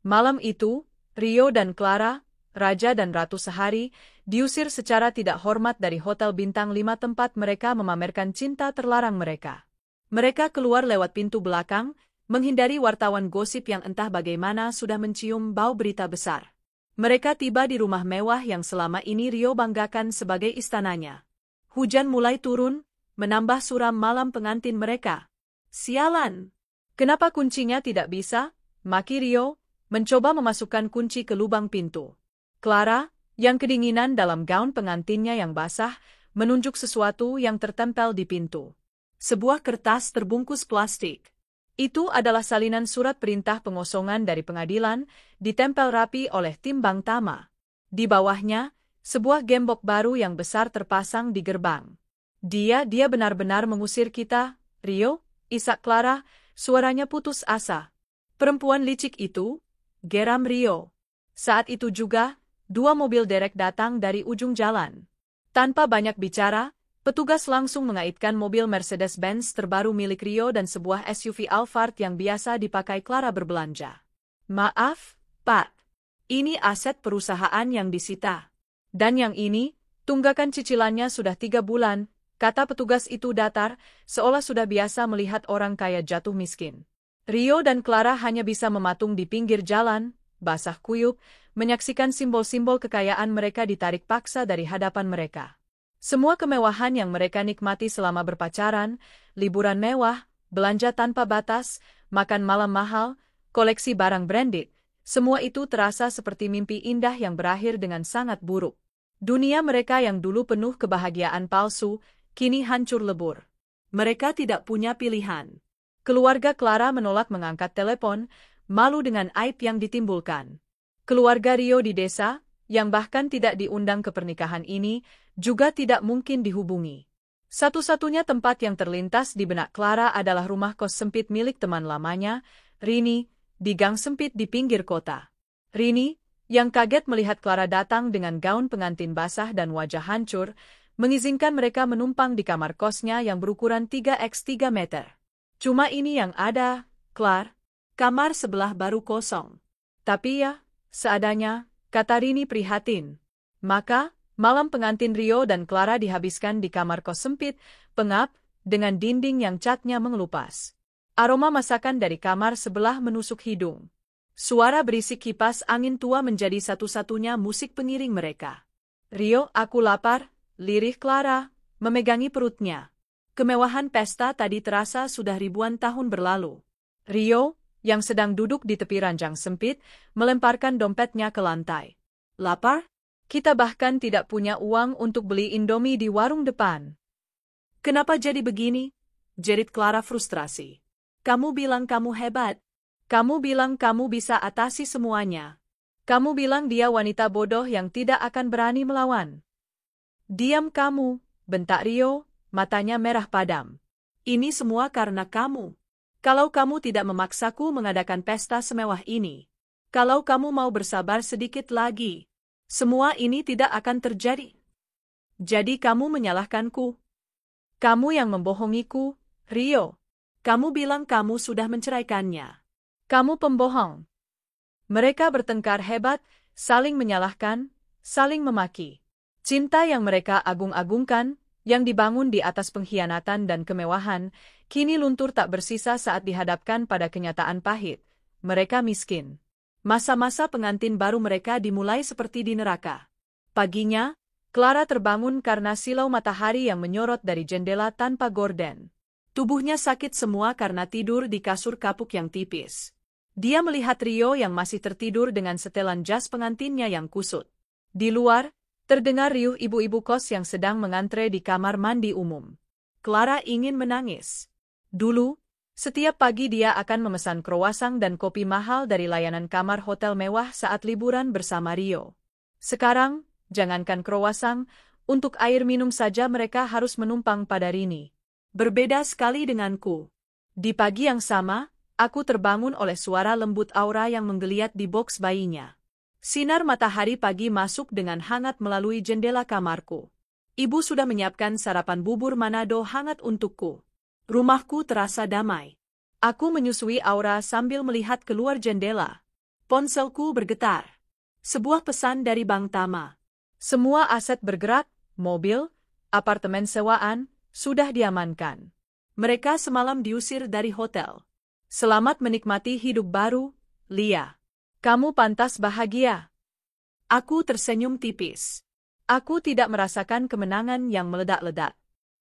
Malam itu, Rio dan Clara, Raja dan Ratu Sehari, diusir secara tidak hormat dari Hotel Bintang 5 tempat mereka memamerkan cinta terlarang mereka. Mereka keluar lewat pintu belakang, menghindari wartawan gosip yang entah bagaimana sudah mencium bau berita besar. Mereka tiba di rumah mewah yang selama ini Rio banggakan sebagai istananya. Hujan mulai turun, menambah suram malam pengantin mereka. Sialan! Kenapa kuncinya tidak bisa? Maki Rio, mencoba memasukkan kunci ke lubang pintu. Clara, yang kedinginan dalam gaun pengantinnya yang basah, menunjuk sesuatu yang tertempel di pintu. Sebuah kertas terbungkus plastik. Itu adalah salinan surat perintah pengosongan dari pengadilan, ditempel rapi oleh tim Bank Tama. Di bawahnya, sebuah gembok baru yang besar terpasang di gerbang. Dia benar-benar mengusir kita, Rio, isak Clara, suaranya putus asa. Perempuan licik itu, geram Rio. Saat itu juga, dua mobil derek datang dari ujung jalan. Tanpa banyak bicara, petugas langsung mengaitkan mobil Mercedes-Benz terbaru milik Rio dan sebuah SUV Alphard yang biasa dipakai Clara berbelanja. Maaf, Pak. Ini aset perusahaan yang disita. Dan yang ini, tunggakan cicilannya sudah 3 bulan, kata petugas itu datar, seolah sudah biasa melihat orang kaya jatuh miskin. Rio dan Clara hanya bisa mematung di pinggir jalan, basah kuyup, menyaksikan simbol-simbol kekayaan mereka ditarik paksa dari hadapan mereka. Semua kemewahan yang mereka nikmati selama berpacaran, liburan mewah, belanja tanpa batas, makan malam mahal, koleksi barang branded, semua itu terasa seperti mimpi indah yang berakhir dengan sangat buruk. Dunia mereka yang dulu penuh kebahagiaan palsu, kini hancur lebur. Mereka tidak punya pilihan. Keluarga Clara menolak mengangkat telepon, malu dengan aib yang ditimbulkan. Keluarga Rio di desa, yang bahkan tidak diundang ke pernikahan ini, juga tidak mungkin dihubungi. Satu-satunya tempat yang terlintas di benak Clara adalah rumah kos sempit milik teman lamanya, Rini, di gang sempit di pinggir kota. Rini, yang kaget melihat Clara datang dengan gaun pengantin basah dan wajah hancur, mengizinkan mereka menumpang di kamar kosnya yang berukuran 3x3 meter. Cuma ini yang ada, Clara. Kamar sebelah baru kosong. Tapi ya, seadanya, kata Rini prihatin. Maka, malam pengantin Rio dan Clara dihabiskan di kamar kos sempit, pengap, dengan dinding yang catnya mengelupas. Aroma masakan dari kamar sebelah menusuk hidung. Suara berisik kipas angin tua menjadi satu-satunya musik pengiring mereka. Rio, aku lapar, lirih Clara, memegangi perutnya. Kemewahan pesta tadi terasa sudah ribuan tahun berlalu. Rio, yang sedang duduk di tepi ranjang sempit, melemparkan dompetnya ke lantai. Lapar? Kita bahkan tidak punya uang untuk beli Indomie di warung depan. Kenapa jadi begini? Jerit Clara frustrasi. Kamu bilang kamu hebat. Kamu bilang kamu bisa atasi semuanya. Kamu bilang dia wanita bodoh yang tidak akan berani melawan. Diam kamu, bentak Rio, matanya merah padam. Ini semua karena kamu. Kalau kamu tidak memaksaku mengadakan pesta semewah ini. Kalau kamu mau bersabar sedikit lagi. Semua ini tidak akan terjadi. Jadi kamu menyalahkanku. Kamu yang membohongiku, Rio. Kamu bilang kamu sudah menceraikannya. Kamu pembohong. Mereka bertengkar hebat, saling menyalahkan, saling memaki. Cinta yang mereka agung-agungkan, yang dibangun di atas pengkhianatan dan kemewahan, kini luntur tak bersisa saat dihadapkan pada kenyataan pahit. Mereka miskin. Masa-masa pengantin baru mereka dimulai seperti di neraka. Paginya, Clara terbangun karena silau matahari yang menyorot dari jendela tanpa gorden. Tubuhnya sakit semua karena tidur di kasur kapuk yang tipis. Dia melihat Rio yang masih tertidur dengan setelan jas pengantinnya yang kusut. Di luar, terdengar riuh ibu-ibu kos yang sedang mengantre di kamar mandi umum. Clara ingin menangis. Dulu, setiap pagi dia akan memesan kroasang dan kopi mahal dari layanan kamar hotel mewah saat liburan bersama Rio. Sekarang, jangankan kroasang, untuk air minum saja mereka harus menumpang pada Rini. Berbeda sekali denganku. Di pagi yang sama, aku terbangun oleh suara lembut Aura yang menggeliat di boks bayinya. Sinar matahari pagi masuk dengan hangat melalui jendela kamarku. Ibu sudah menyiapkan sarapan bubur Manado hangat untukku. Rumahku terasa damai. Aku menyusui Aura sambil melihat keluar jendela. Ponselku bergetar. Sebuah pesan dari Bank Tama. Semua aset bergerak, mobil, apartemen sewaan, sudah diamankan. Mereka semalam diusir dari hotel. Selamat menikmati hidup baru, Lia. Kamu pantas bahagia. Aku tersenyum tipis. Aku tidak merasakan kemenangan yang meledak-ledak.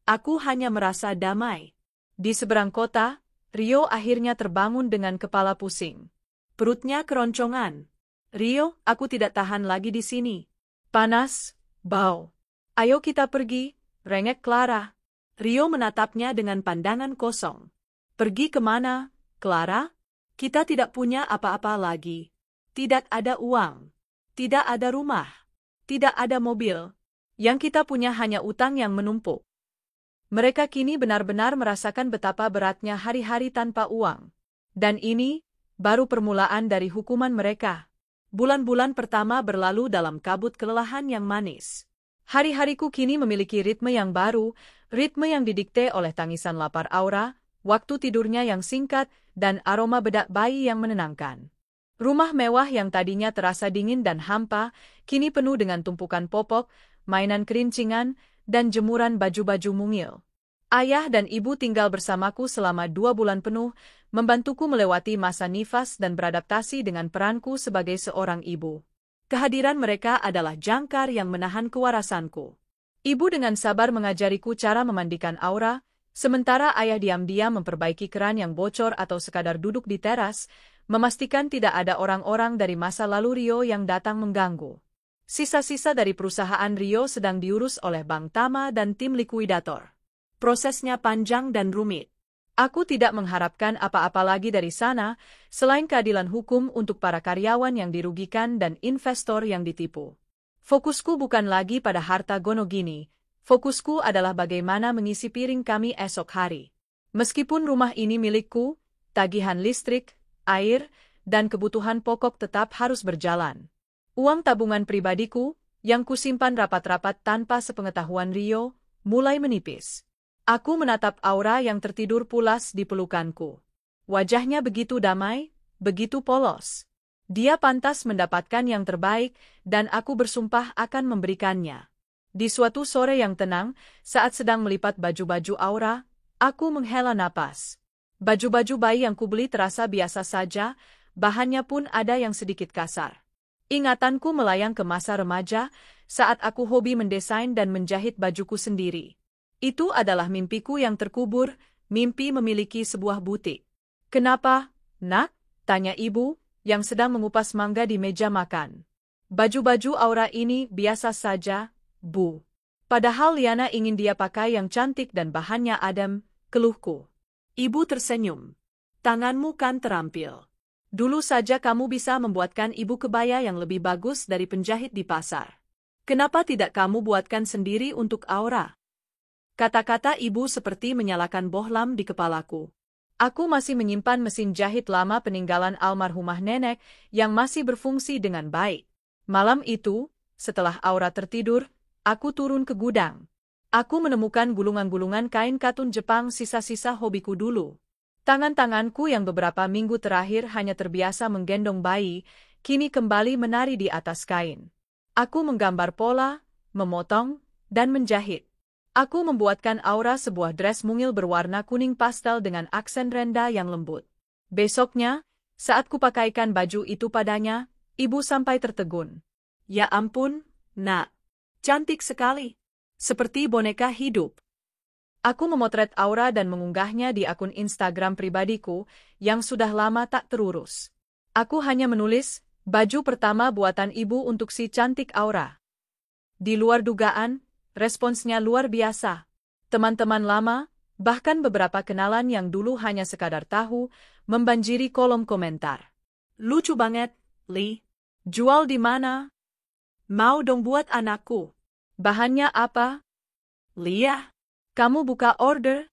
Aku hanya merasa damai. Di seberang kota, Rio akhirnya terbangun dengan kepala pusing. Perutnya keroncongan. Rio, aku tidak tahan lagi di sini. Panas, bau. Ayo kita pergi, rengek Clara. Rio menatapnya dengan pandangan kosong. Pergi kemana, Clara? Kita tidak punya apa-apa lagi. Tidak ada uang. Tidak ada rumah. Tidak ada mobil. Yang kita punya hanya utang yang menumpuk. Mereka kini benar-benar merasakan betapa beratnya hari-hari tanpa uang. Dan ini, baru permulaan dari hukuman mereka. Bulan-bulan pertama berlalu dalam kabut kelelahan yang manis. Hari-hariku kini memiliki ritme yang baru, ritme yang didikte oleh tangisan lapar Aura, waktu tidurnya yang singkat, dan aroma bedak bayi yang menenangkan. Rumah mewah yang tadinya terasa dingin dan hampa, kini penuh dengan tumpukan popok, mainan kerincingan, dan jemuran baju-baju mungil. Ayah dan ibu tinggal bersamaku selama 2 bulan penuh, membantuku melewati masa nifas dan beradaptasi dengan peranku sebagai seorang ibu. Kehadiran mereka adalah jangkar yang menahan kewarasanku. Ibu dengan sabar mengajariku cara memandikan Aura, sementara ayah diam-diam memperbaiki keran yang bocor atau sekadar duduk di teras, memastikan tidak ada orang-orang dari masa lalu Rio yang datang mengganggu. Sisa-sisa dari perusahaan Rio sedang diurus oleh Bank Tama dan tim likuidator. Prosesnya panjang dan rumit. Aku tidak mengharapkan apa-apa lagi dari sana, selain keadilan hukum untuk para karyawan yang dirugikan dan investor yang ditipu. Fokusku bukan lagi pada harta gonogini, fokusku adalah bagaimana mengisi piring kami esok hari. Meskipun rumah ini milikku, tagihan listrik, air, dan kebutuhan pokok tetap harus berjalan. Uang tabungan pribadiku, yang kusimpan rapat-rapat tanpa sepengetahuan Rio, mulai menipis. Aku menatap Aura yang tertidur pulas di pelukanku. Wajahnya begitu damai, begitu polos. Dia pantas mendapatkan yang terbaik, dan aku bersumpah akan memberikannya. Di suatu sore yang tenang, saat sedang melipat baju-baju Aura, aku menghela napas. Baju-baju bayi yang kubeli terasa biasa saja, bahannya pun ada yang sedikit kasar. Ingatanku melayang ke masa remaja, saat aku hobi mendesain dan menjahit bajuku sendiri. Itu adalah mimpiku yang terkubur, mimpi memiliki sebuah butik. Kenapa, nak? Tanya ibu, yang sedang mengupas mangga di meja makan. Baju-baju Aura ini biasa saja, Bu. Padahal Liana ingin dia pakai yang cantik dan bahannya adem, keluhku. Ibu tersenyum. Tanganmu kan terampil. Dulu saja kamu bisa membuatkan ibu kebaya yang lebih bagus dari penjahit di pasar. Kenapa tidak kamu buatkan sendiri untuk Aura? Kata-kata ibu seperti menyalakan bohlam di kepalaku. Aku masih menyimpan mesin jahit lama peninggalan almarhumah nenek yang masih berfungsi dengan baik. Malam itu, setelah Aura tertidur, aku turun ke gudang. Aku menemukan gulungan-gulungan kain katun Jepang sisa-sisa hobiku dulu. Tangan-tanganku yang beberapa minggu terakhir hanya terbiasa menggendong bayi, kini kembali menari di atas kain. Aku menggambar pola, memotong, dan menjahit. Aku membuatkan Aura sebuah dress mungil berwarna kuning pastel dengan aksen renda yang lembut. Besoknya, saat kupakaikan baju itu padanya, ibu sampai tertegun. Ya ampun, nak. Cantik sekali. Seperti boneka hidup. Aku memotret Aura dan mengunggahnya di akun Instagram pribadiku yang sudah lama tak terurus. Aku hanya menulis, baju pertama buatan ibu untuk si cantik Aura. Di luar dugaan, responsnya luar biasa. Teman-teman lama, bahkan beberapa kenalan yang dulu hanya sekadar tahu, membanjiri kolom komentar. Lucu banget, Li. Jual di mana? Mau dong buat anakku. Bahannya apa? Lia. Kamu buka order?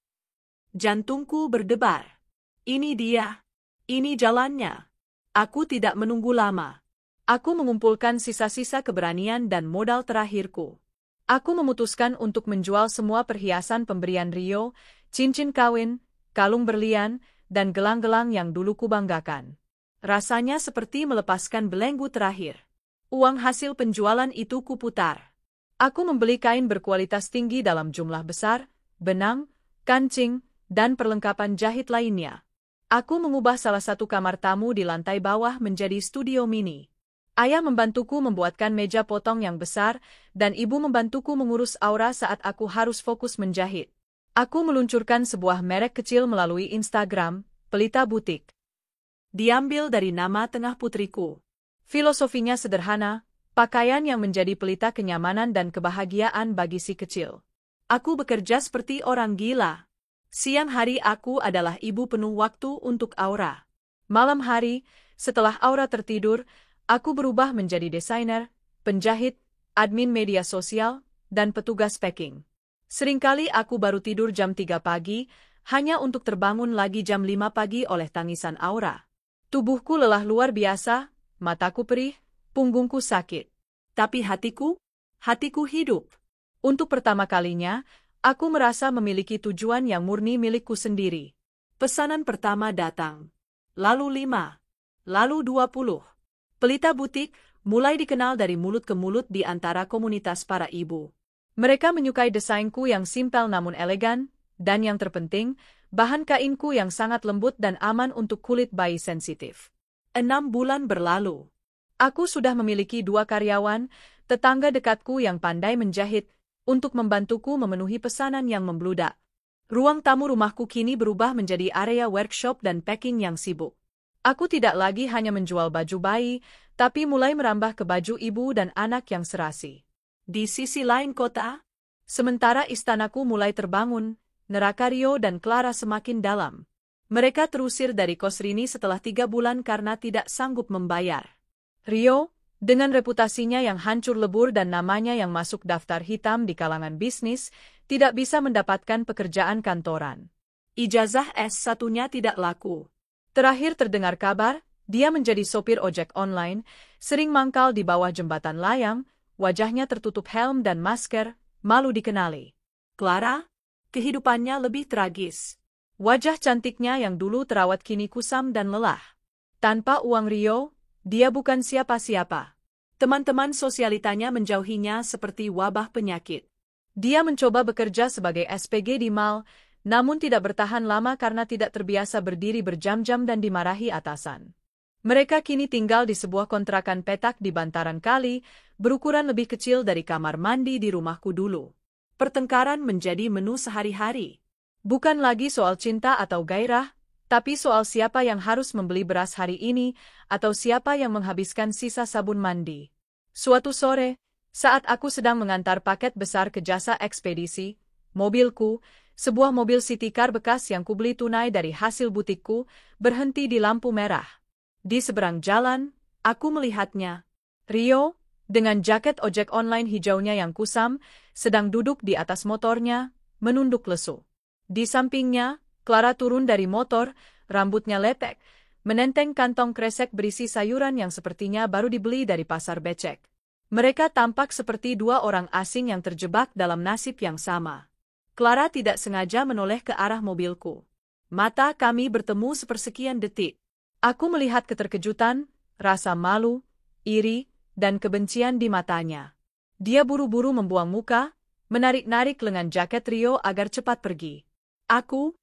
Jantungku berdebar. Ini dia. Ini jalannya. Aku tidak menunggu lama. Aku mengumpulkan sisa-sisa keberanian dan modal terakhirku. Aku memutuskan untuk menjual semua perhiasan pemberian Rio, cincin kawin, kalung berlian, dan gelang-gelang yang dulu kubanggakan. Rasanya seperti melepaskan belenggu terakhir. Uang hasil penjualan itu kuputar. Aku membeli kain berkualitas tinggi dalam jumlah besar, benang, kancing, dan perlengkapan jahit lainnya. Aku mengubah salah satu kamar tamu di lantai bawah menjadi studio mini. Ayah membantuku membuatkan meja potong yang besar, dan ibu membantuku mengurus Aura saat aku harus fokus menjahit. Aku meluncurkan sebuah merek kecil melalui Instagram, Pelita Butik. Diambil dari nama tengah putriku. Filosofinya sederhana, pakaian yang menjadi pelita kenyamanan dan kebahagiaan bagi si kecil. Aku bekerja seperti orang gila. Siang hari aku adalah ibu penuh waktu untuk Aura. Malam hari, setelah Aura tertidur, aku berubah menjadi desainer, penjahit, admin media sosial, dan petugas packing. Seringkali aku baru tidur jam 3 pagi, hanya untuk terbangun lagi jam 5 pagi oleh tangisan Aura. Tubuhku lelah luar biasa, mataku perih, punggungku sakit. Tapi hatiku hidup. Untuk pertama kalinya, aku merasa memiliki tujuan yang murni milikku sendiri. Pesanan pertama datang. Lalu 5. Lalu 20. Pelita Butik mulai dikenal dari mulut ke mulut di antara komunitas para ibu. Mereka menyukai desainku yang simpel namun elegan, dan yang terpenting, bahan kainku yang sangat lembut dan aman untuk kulit bayi sensitif. 6 bulan berlalu. Aku sudah memiliki 2 karyawan, tetangga dekatku yang pandai menjahit, untuk membantuku memenuhi pesanan yang membludak. Ruang tamu rumahku kini berubah menjadi area workshop dan packing yang sibuk. Aku tidak lagi hanya menjual baju bayi, tapi mulai merambah ke baju ibu dan anak yang serasi. Di sisi lain kota, sementara istanaku mulai terbangun, neraka Rio dan Clara semakin dalam. Mereka terusir dari kos Rini setelah 3 bulan karena tidak sanggup membayar. Rio, dengan reputasinya yang hancur lebur dan namanya yang masuk daftar hitam di kalangan bisnis, tidak bisa mendapatkan pekerjaan kantoran. Ijazah S1-nya tidak laku. Terakhir terdengar kabar, dia menjadi sopir ojek online, sering mangkal di bawah jembatan layang, wajahnya tertutup helm dan masker, malu dikenali. Clara, kehidupannya lebih tragis. Wajah cantiknya yang dulu terawat kini kusam dan lelah. Tanpa uang Rio, dia bukan siapa-siapa. Teman-teman sosialitanya menjauhinya seperti wabah penyakit. Dia mencoba bekerja sebagai SPG di mall, namun tidak bertahan lama karena tidak terbiasa berdiri berjam-jam dan dimarahi atasan. Mereka kini tinggal di sebuah kontrakan petak di bantaran kali, berukuran lebih kecil dari kamar mandi di rumahku dulu. Pertengkaran menjadi menu sehari-hari. Bukan lagi soal cinta atau gairah, tapi soal siapa yang harus membeli beras hari ini, atau siapa yang menghabiskan sisa sabun mandi. Suatu sore, saat aku sedang mengantar paket besar ke jasa ekspedisi, mobilku, sebuah mobil city car bekas yang kubeli tunai dari hasil butikku, berhenti di lampu merah. Di seberang jalan, aku melihatnya. Rio, Dengan jaket ojek online hijaunya yang kusam, sedang duduk di atas motornya, menunduk lesu. Di sampingnya, Clara turun dari motor, rambutnya lepek, menenteng kantong kresek berisi sayuran yang sepertinya baru dibeli dari pasar becek. Mereka tampak seperti dua orang asing yang terjebak dalam nasib yang sama. Clara tidak sengaja menoleh ke arah mobilku. Mata kami bertemu sepersekian detik. Aku melihat keterkejutan, rasa malu, iri, dan kebencian di matanya. Dia buru-buru membuang muka, menarik-narik lengan jaket Rio agar cepat pergi. Aku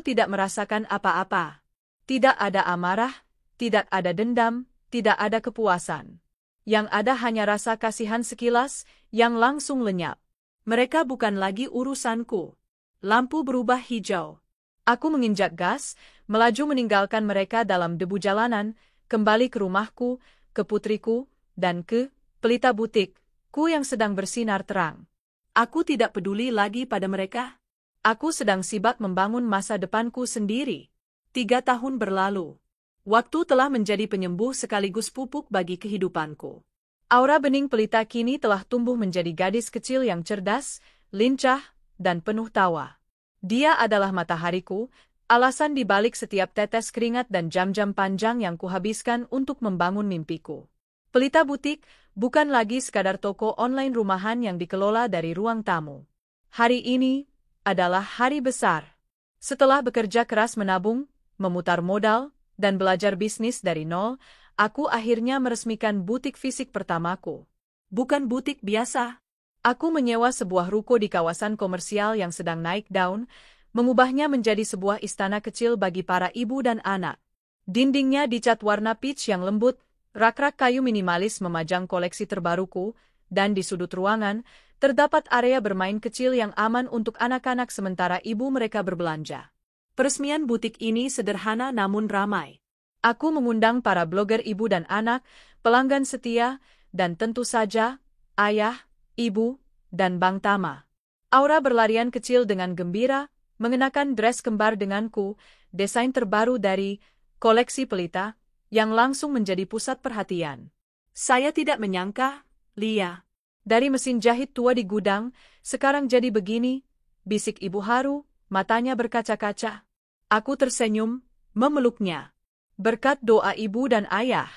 tidak merasakan apa-apa. Tidak ada amarah, tidak ada dendam, tidak ada kepuasan. Yang ada hanya rasa kasihan sekilas, yang langsung lenyap. Mereka bukan lagi urusanku. Lampu berubah hijau. Aku menginjak gas, melaju meninggalkan mereka dalam debu jalanan, kembali ke rumahku, ke putriku, dan ke pelita butikku yang sedang bersinar terang. Aku tidak peduli lagi pada mereka. Aku sedang sibuk membangun masa depanku sendiri. 3 tahun berlalu. Waktu telah menjadi penyembuh sekaligus pupuk bagi kehidupanku. Aura bening pelita kini telah tumbuh menjadi gadis kecil yang cerdas, lincah, dan penuh tawa. Dia adalah matahariku, alasan di balik setiap tetes keringat dan jam-jam panjang yang kuhabiskan untuk membangun mimpiku. Pelita butik bukan lagi sekadar toko online rumahan yang dikelola dari ruang tamu. Hari ini adalah hari besar. Setelah bekerja keras menabung, memutar modal, dan belajar bisnis dari nol, aku akhirnya meresmikan butik fisik pertamaku. Bukan butik biasa. Aku menyewa sebuah ruko di kawasan komersial yang sedang naik daun, mengubahnya menjadi sebuah istana kecil bagi para ibu dan anak. Dindingnya dicat warna peach yang lembut, rak-rak kayu minimalis memajang koleksi terbaruku, dan di sudut ruangan, terdapat area bermain kecil yang aman untuk anak-anak sementara ibu mereka berbelanja. Peresmian butik ini sederhana namun ramai. Aku mengundang para blogger ibu dan anak, pelanggan setia, dan tentu saja, ayah, ibu, dan Bang Tama. Aura berlarian kecil dengan gembira, mengenakan dress kembar denganku, desain terbaru dari koleksi pelita, yang langsung menjadi pusat perhatian. Saya tidak menyangka, Lia. Dari mesin jahit tua di gudang, sekarang jadi begini, bisik ibu haru, matanya berkaca-kaca. Aku tersenyum, memeluknya. Berkat doa ibu dan ayah.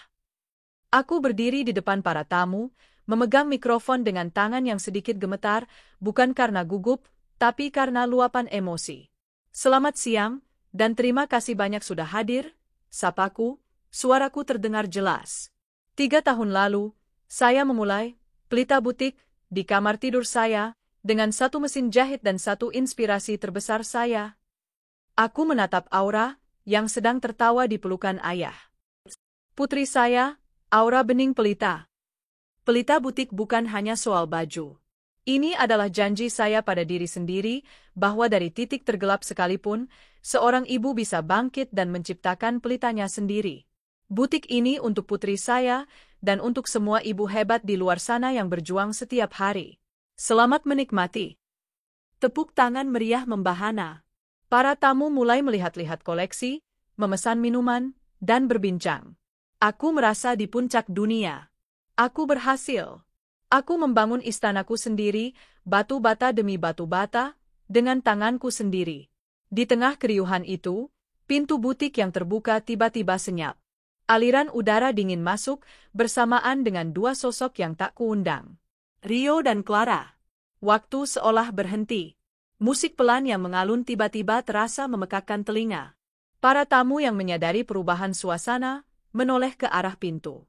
Aku berdiri di depan para tamu, memegang mikrofon dengan tangan yang sedikit gemetar, bukan karena gugup, tapi karena luapan emosi. Selamat siang, dan terima kasih banyak sudah hadir, sapaku. Suaraku terdengar jelas. 3 tahun lalu, saya memulai pelita butik di kamar tidur saya, dengan satu mesin jahit dan satu inspirasi terbesar saya. Aku menatap Aura, yang sedang tertawa di pelukan ayah. Putri saya, Aura bening pelita. Pelita butik bukan hanya soal baju. Ini adalah janji saya pada diri sendiri, bahwa dari titik tergelap sekalipun, seorang ibu bisa bangkit dan menciptakan pelitanya sendiri. Butik ini untuk putri saya, dan untuk semua ibu hebat di luar sana yang berjuang setiap hari. Selamat menikmati. Tepuk tangan meriah membahana. Para tamu mulai melihat-lihat koleksi, memesan minuman, dan berbincang. Aku merasa di puncak dunia. Aku berhasil. Aku membangun istanaku sendiri, batu bata demi batu bata, dengan tanganku sendiri. Di tengah keriuhan itu, pintu butik yang terbuka tiba-tiba senyap. Aliran udara dingin masuk, bersamaan dengan dua sosok yang tak kuundang. Rio dan Clara. Waktu seolah berhenti. Musik pelan yang mengalun tiba-tiba terasa memekakkan telinga. Para tamu yang menyadari perubahan suasana, menoleh ke arah pintu.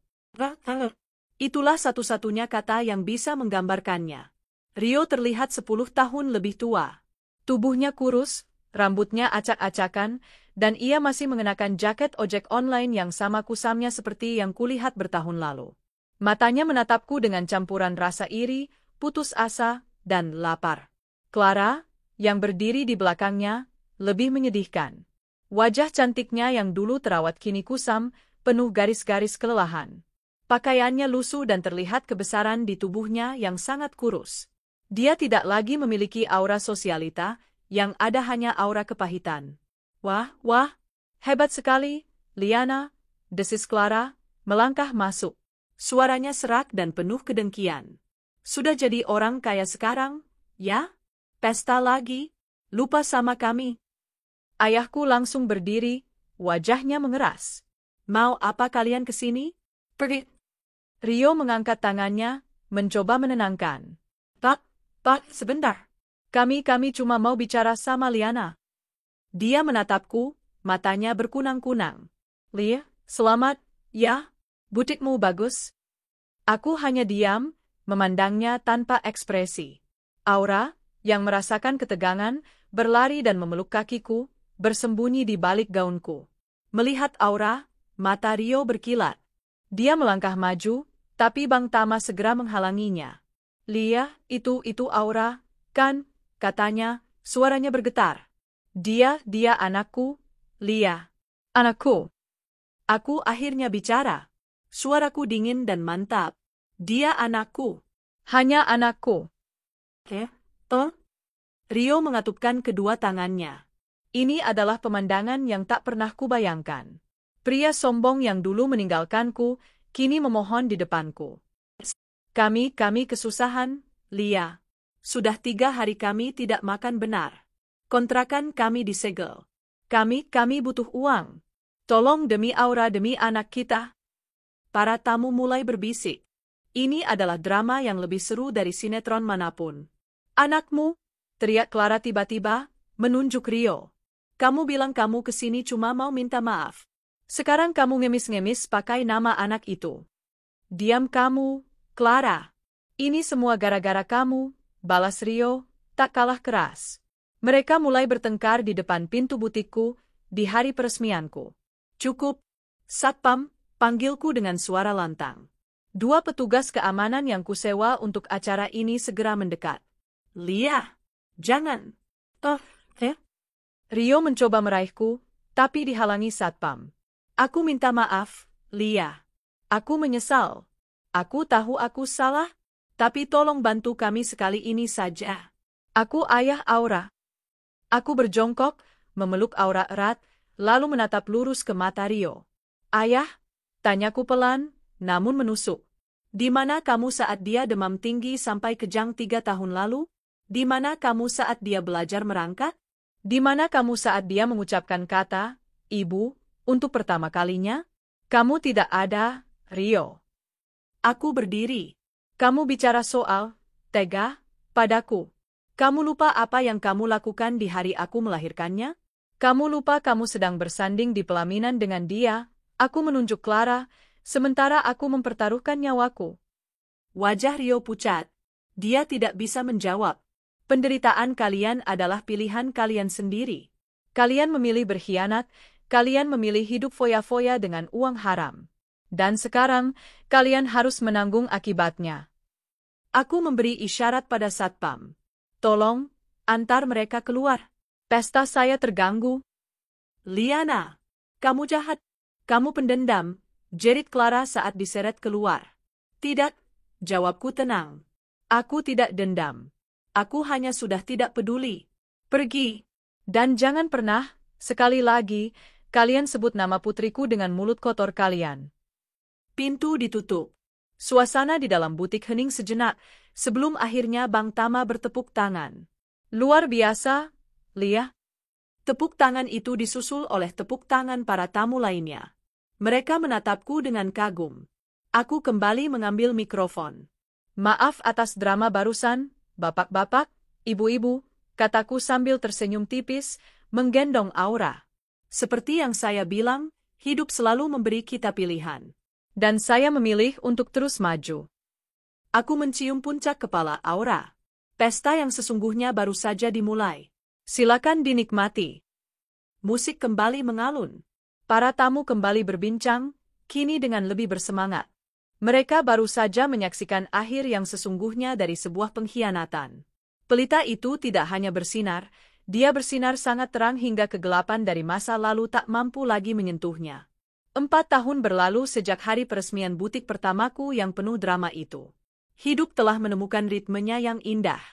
Itulah satu-satunya kata yang bisa menggambarkannya. Rio terlihat 10 tahun lebih tua. Tubuhnya kurus, rambutnya acak-acakan, dan ia masih mengenakan jaket ojek online yang sama kusamnya seperti yang kulihat bertahun lalu. Matanya menatapku dengan campuran rasa iri, putus asa, dan lapar. Clara, yang berdiri di belakangnya, lebih menyedihkan. Wajah cantiknya yang dulu terawat kini kusam, penuh garis-garis kelelahan. Pakaiannya lusuh dan terlihat kebesaran di tubuhnya yang sangat kurus. Dia tidak lagi memiliki aura sosialita, yang ada hanya aura kepahitan. Wah, hebat sekali, Liana, desis Clara, melangkah masuk. Suaranya serak dan penuh kedengkian. Sudah jadi orang kaya sekarang, ya? Pesta lagi? Lupa sama kami. Ayahku langsung berdiri, wajahnya mengeras. Mau apa kalian kesini? Pergi. Rio mengangkat tangannya, mencoba menenangkan. Pak, sebentar. Kami cuma mau bicara sama Liana. Dia menatapku, matanya berkunang-kunang. Lia, selamat, ya? Butikmu bagus. Aku hanya diam, memandangnya tanpa ekspresi. Aura, yang merasakan ketegangan, berlari dan memeluk kakiku, bersembunyi di balik gaunku. Melihat Aura, mata Rio berkilat. Dia melangkah maju, tapi Bang Tama segera menghalanginya. Lia, itu Aura, kan? Katanya, suaranya bergetar. Dia anakku, Lia. Anakku. Aku akhirnya bicara. Suaraku dingin dan mantap. Dia anakku. Hanya anakku. Rio mengatupkan kedua tangannya. Ini adalah pemandangan yang tak pernah kubayangkan. Pria sombong yang dulu meninggalkanku, kini memohon di depanku. Kami kesusahan, Lia. Sudah 3 hari kami tidak makan benar. Kontrakan kami disegel. Kami butuh uang. Tolong demi Aura, demi anak kita. Para tamu mulai berbisik. Ini adalah drama yang lebih seru dari sinetron manapun. Anakmu, teriak Clara tiba-tiba, menunjuk Rio. Kamu bilang kamu kesini cuma mau minta maaf. Sekarang kamu ngemis-ngemis pakai nama anak itu. Diam kamu, Clara. Ini semua gara-gara kamu, balas Rio, tak kalah keras. Mereka mulai bertengkar di depan pintu butikku, di hari peresmianku. Cukup, Satpam, panggilku dengan suara lantang. 2 petugas keamanan yang kusewa untuk acara ini segera mendekat. Lia, jangan. Rio mencoba meraihku, tapi dihalangi Satpam. Aku minta maaf, Lia. Aku menyesal. Aku tahu aku salah, tapi tolong bantu kami sekali ini saja. Aku ayah Aura. Aku berjongkok, memeluk Aura erat, lalu menatap lurus ke mata Rio. Ayah, tanyaku pelan, namun menusuk. Di mana kamu saat dia demam tinggi sampai kejang 3 tahun lalu? Di mana kamu saat dia belajar merangkat? Di mana kamu saat dia mengucapkan kata, Ibu, untuk pertama kalinya? Kamu tidak ada, Rio. Aku berdiri. Kamu bicara soal tega padaku. Kamu lupa apa yang kamu lakukan di hari aku melahirkannya? Kamu lupa kamu sedang bersanding di pelaminan dengan dia, aku menunjuk Clara, sementara aku mempertaruhkan nyawaku. Wajah Rio pucat. Dia tidak bisa menjawab. Penderitaan kalian adalah pilihan kalian sendiri. Kalian memilih berkhianat, kalian memilih hidup foya-foya dengan uang haram. Dan sekarang, kalian harus menanggung akibatnya. Aku memberi isyarat pada Satpam. Tolong, antar mereka keluar. Pesta saya terganggu. Liana, kamu jahat. Kamu pendendam, jerit Clara saat diseret keluar. Tidak, jawabku tenang. Aku tidak dendam. Aku hanya sudah tidak peduli. Pergi. Dan jangan pernah, sekali lagi, kalian sebut nama putriku dengan mulut kotor kalian. Pintu ditutup. Suasana di dalam butik hening sejenak, sebelum akhirnya Bang Tama bertepuk tangan. Luar biasa, Lia. Tepuk tangan itu disusul oleh tepuk tangan para tamu lainnya. Mereka menatapku dengan kagum. Aku kembali mengambil mikrofon. Maaf atas drama barusan, bapak-bapak, ibu-ibu, kataku sambil tersenyum tipis, menggendong Aura. Seperti yang saya bilang, hidup selalu memberi kita pilihan. Dan saya memilih untuk terus maju. Aku mencium puncak kepala Aura. Pesta yang sesungguhnya baru saja dimulai. Silakan dinikmati. Musik kembali mengalun. Para tamu kembali berbincang, kini dengan lebih bersemangat. Mereka baru saja menyaksikan akhir yang sesungguhnya dari sebuah pengkhianatan. Pelita itu tidak hanya bersinar, dia bersinar sangat terang hingga kegelapan dari masa lalu tak mampu lagi menyentuhnya. 4 tahun berlalu sejak hari peresmian butik pertamaku yang penuh drama itu. Hidup telah menemukan ritmenya yang indah.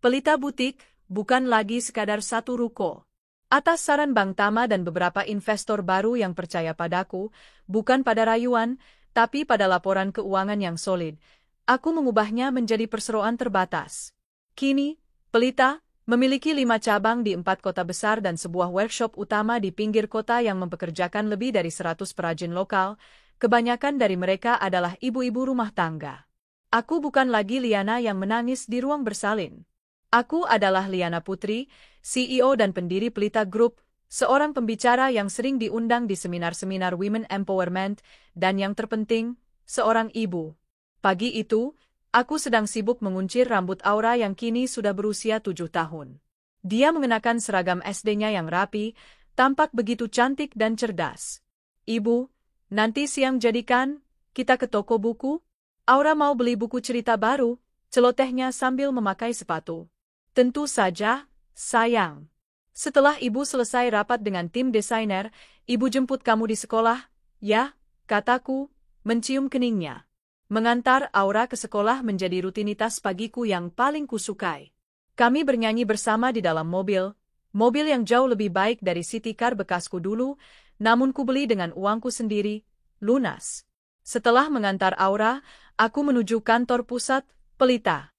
Pelita butik bukan lagi sekadar satu ruko. Atas saran Bang Tama dan beberapa investor baru yang percaya padaku, bukan pada rayuan, Tapi pada laporan keuangan yang solid, aku mengubahnya menjadi perseroan terbatas. Kini, Pelita memiliki 5 cabang di 4 kota besar dan sebuah workshop utama di pinggir kota yang mempekerjakan lebih dari 100 perajin lokal. Kebanyakan dari mereka adalah ibu-ibu rumah tangga. Aku bukan lagi Liana yang menangis di ruang bersalin. Aku adalah Liana Putri, CEO dan pendiri Pelita Group, seorang pembicara yang sering diundang di seminar-seminar Women Empowerment, dan yang terpenting, seorang ibu. Pagi itu, aku sedang sibuk menguncir rambut Aura yang kini sudah berusia 7 tahun. Dia mengenakan seragam SD-nya yang rapi, tampak begitu cantik dan cerdas. Ibu, nanti siang jadikan kita ke toko buku? Aura mau beli buku cerita baru, celotehnya sambil memakai sepatu. Tentu saja, sayang. Setelah ibu selesai rapat dengan tim desainer, ibu jemput kamu di sekolah, ya, kataku, mencium keningnya. Mengantar Aura ke sekolah menjadi rutinitas pagiku yang paling kusukai. Kami bernyanyi bersama di dalam mobil yang jauh lebih baik dari city car bekasku dulu, namun kubeli dengan uangku sendiri, lunas. Setelah mengantar Aura, aku menuju kantor pusat, Pelita.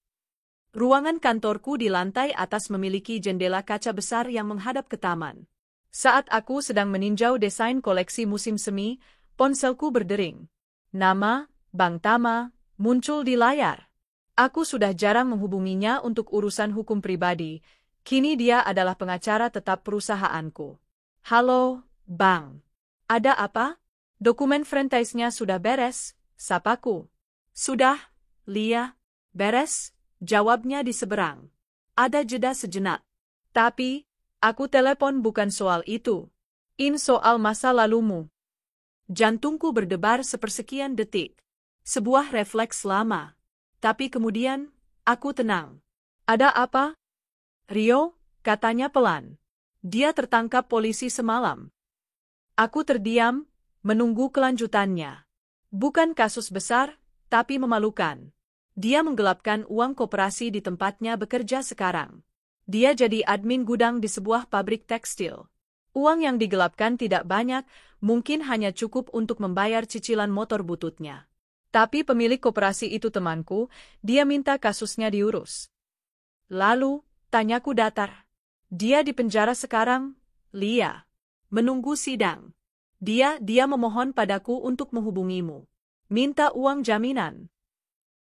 Ruangan kantorku di lantai atas memiliki jendela kaca besar yang menghadap ke taman. Saat aku sedang meninjau desain koleksi musim semi, ponselku berdering. Nama, Bang Tama, muncul di layar. Aku sudah jarang menghubunginya untuk urusan hukum pribadi, kini dia adalah pengacara tetap perusahaanku. Halo, Bang. Ada apa? Dokumen franchise-nya sudah beres, sapaku. Sudah, Lia. Beres? Jawabnya di seberang. Ada jeda sejenak. Tapi, aku telepon bukan soal itu. Ini soal masa lalumu. Jantungku berdebar sepersekian detik. Sebuah refleks lama. Tapi kemudian, aku tenang. Ada apa? Rio, katanya pelan. Dia tertangkap polisi semalam. Aku terdiam, menunggu kelanjutannya. Bukan kasus besar, tapi memalukan. Dia menggelapkan uang koperasi di tempatnya bekerja sekarang. Dia jadi admin gudang di sebuah pabrik tekstil. Uang yang digelapkan tidak banyak, mungkin hanya cukup untuk membayar cicilan motor bututnya. Tapi pemilik koperasi itu temanku, dia minta kasusnya diurus. Lalu, tanyaku datar. Dia di penjara sekarang, Lia. Menunggu sidang. Dia memohon padaku untuk menghubungimu. Minta uang jaminan.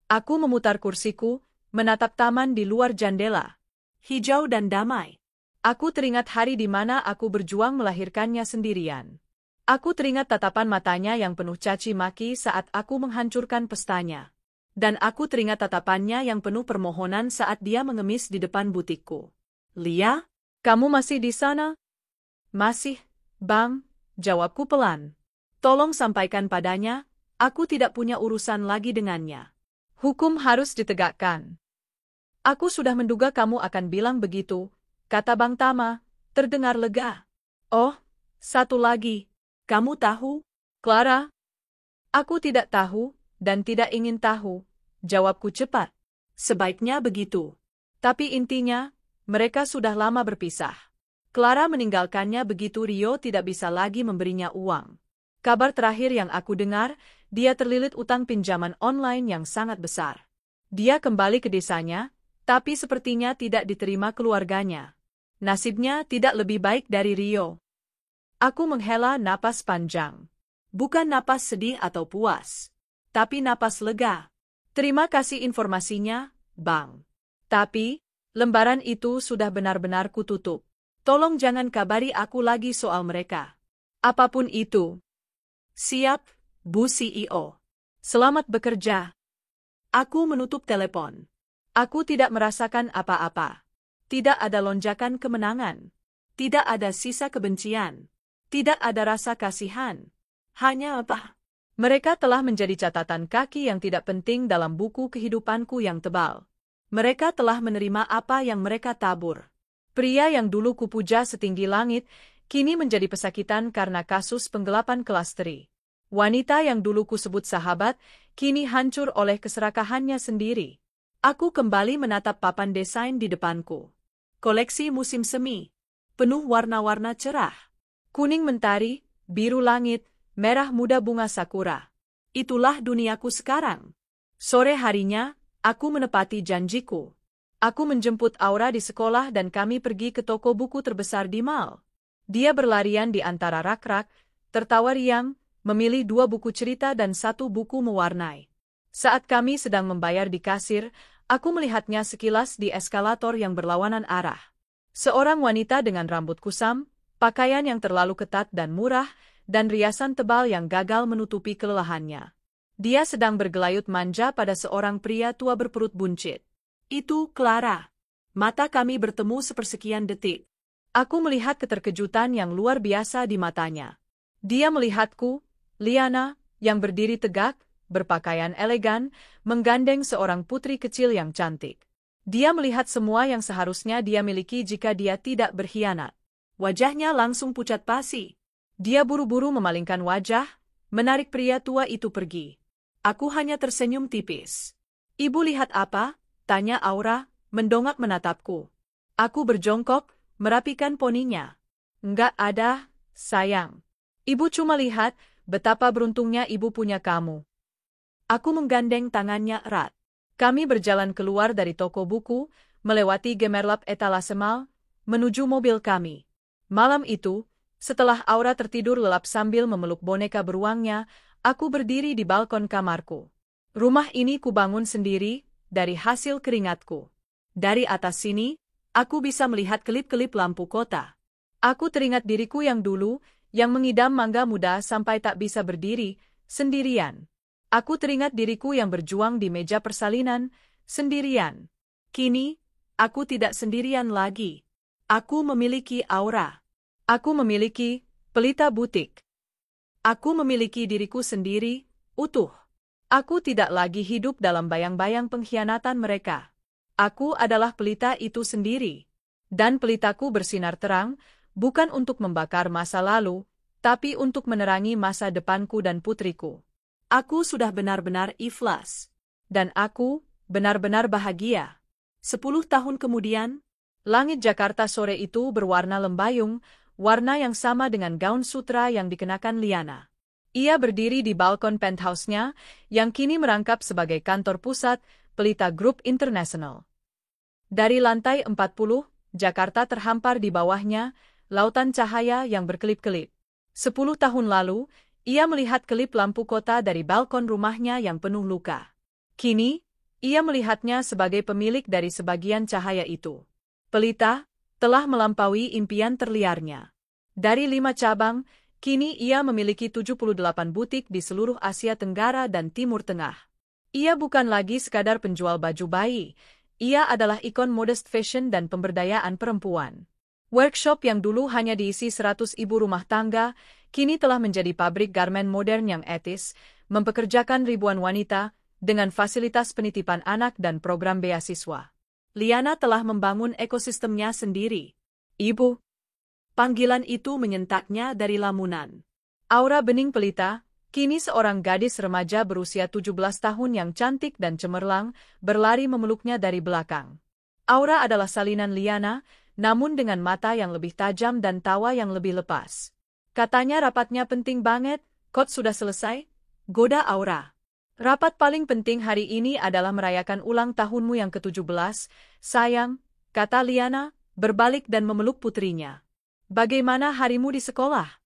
Aku memutar kursiku, menatap taman di luar jendela. Hijau dan damai. Aku teringat hari di mana aku berjuang melahirkannya sendirian. Aku teringat tatapan matanya yang penuh caci maki saat aku menghancurkan pestanya. Dan aku teringat tatapannya yang penuh permohonan saat dia mengemis di depan butikku. Lia, kamu masih di sana? Masih, Bang, jawabku pelan. Tolong sampaikan padanya, aku tidak punya urusan lagi dengannya. Hukum harus ditegakkan. Aku sudah menduga kamu akan bilang begitu, kata Bang Tama, terdengar lega. Oh, satu lagi. Kamu tahu, Clara? Aku tidak tahu, dan tidak ingin tahu, jawabku cepat. Sebaiknya begitu. Tapi intinya, mereka sudah lama berpisah. Clara meninggalkannya begitu Rio tidak bisa lagi memberinya uang. Kabar terakhir yang aku dengar, dia terlilit utang pinjaman online yang sangat besar. Dia kembali ke desanya, tapi sepertinya tidak diterima keluarganya. Nasibnya tidak lebih baik dari Rio. Aku menghela napas panjang. Bukan napas sedih atau puas, tapi napas lega. Terima kasih informasinya, Bang. Tapi, lembaran itu sudah benar-benar kututup. Tolong jangan kabari aku lagi soal mereka. Apapun itu. Siap, Bu CEO. Selamat bekerja. Aku menutup telepon. Aku tidak merasakan apa-apa. Tidak ada lonjakan kemenangan. Tidak ada sisa kebencian. Tidak ada rasa kasihan. Hanya apa? Mereka telah menjadi catatan kaki yang tidak penting dalam buku kehidupanku yang tebal. Mereka telah menerima apa yang mereka tabur. Pria yang dulu kupuja setinggi langit, kini menjadi pesakitan karena kasus penggelapan klasteri. Wanita yang dulu kusebut sahabat, kini hancur oleh keserakahannya sendiri. Aku kembali menatap papan desain di depanku. Koleksi musim semi. Penuh warna-warna cerah. Kuning mentari, biru langit, merah muda bunga sakura. Itulah duniaku sekarang. Sore harinya, aku menepati janjiku. Aku menjemput Aura di sekolah dan kami pergi ke toko buku terbesar di mall. Dia berlarian di antara rak-rak, tertawa riang, memilih 2 buku cerita dan 1 buku mewarnai. Saat kami sedang membayar di kasir, aku melihatnya sekilas di eskalator yang berlawanan arah. Seorang wanita dengan rambut kusam, pakaian yang terlalu ketat dan murah, dan riasan tebal yang gagal menutupi kelelahannya. Dia sedang bergelayut manja pada seorang pria tua berperut buncit. Itu Clara. Mata kami bertemu sepersekian detik. Aku melihat keterkejutan yang luar biasa di matanya. Dia melihatku, Liana, yang berdiri tegak, berpakaian elegan, menggandeng seorang putri kecil yang cantik. Dia melihat semua yang seharusnya dia miliki jika dia tidak berkhianat. Wajahnya langsung pucat pasi. Dia buru-buru memalingkan wajah, menarik pria tua itu pergi. Aku hanya tersenyum tipis. Ibu lihat apa? Tanya Aura, mendongak menatapku. Aku berjongkok, merapikan poninya. Enggak ada, sayang. Ibu cuma lihat betapa beruntungnya ibu punya kamu. Aku menggandeng tangannya erat. Kami berjalan keluar dari toko buku, melewati gemerlap etalase mal, menuju mobil kami. Malam itu, setelah Aura tertidur lelap sambil memeluk boneka beruangnya, aku berdiri di balkon kamarku. Rumah ini kubangun sendiri, dari hasil keringatku. Dari atas sini, aku bisa melihat kelip-kelip lampu kota. Aku teringat diriku yang dulu, yang mengidam mangga muda sampai tak bisa berdiri, sendirian. Aku teringat diriku yang berjuang di meja persalinan, sendirian. Kini, aku tidak sendirian lagi. Aku memiliki Aura. Aku memiliki pelita butik. Aku memiliki diriku sendiri, utuh. Aku tidak lagi hidup dalam bayang-bayang pengkhianatan mereka. Aku adalah pelita itu sendiri. Dan pelitaku bersinar terang, bukan untuk membakar masa lalu, tapi untuk menerangi masa depanku dan putriku. Aku sudah benar-benar ikhlas. Dan aku benar-benar bahagia. 10 tahun kemudian, langit Jakarta sore itu berwarna lembayung, warna yang sama dengan gaun sutra yang dikenakan Liana. Ia berdiri di balkon penthouse-nya, yang kini merangkap sebagai kantor pusat Pelita Group International. Dari lantai 40, Jakarta terhampar di bawahnya, lautan cahaya yang berkelip-kelip. 10 tahun lalu, ia melihat kelip lampu kota dari balkon rumahnya yang penuh luka. Kini, ia melihatnya sebagai pemilik dari sebagian cahaya itu. Pelita telah melampaui impian terliarnya. Dari 5 cabang, kini ia memiliki 78 butik di seluruh Asia Tenggara dan Timur Tengah. Ia bukan lagi sekadar penjual baju bayi, ia adalah ikon modest fashion dan pemberdayaan perempuan. Workshop yang dulu hanya diisi 100 ibu rumah tangga, kini telah menjadi pabrik garmen modern yang etis, mempekerjakan ribuan wanita, dengan fasilitas penitipan anak dan program beasiswa. Liana telah membangun ekosistemnya sendiri. Ibu. Panggilan itu menyentaknya dari lamunan. Aura bening pelita, kini seorang gadis remaja berusia 17 tahun yang cantik dan cemerlang, berlari memeluknya dari belakang. Aura adalah salinan Liana, namun dengan mata yang lebih tajam dan tawa yang lebih lepas. Katanya rapatnya penting banget, Kot sudah selesai? Goda Aura. Rapat paling penting hari ini adalah merayakan ulang tahunmu yang ke-17, sayang, kata Liana, berbalik dan memeluk putrinya. Bagaimana harimu di sekolah?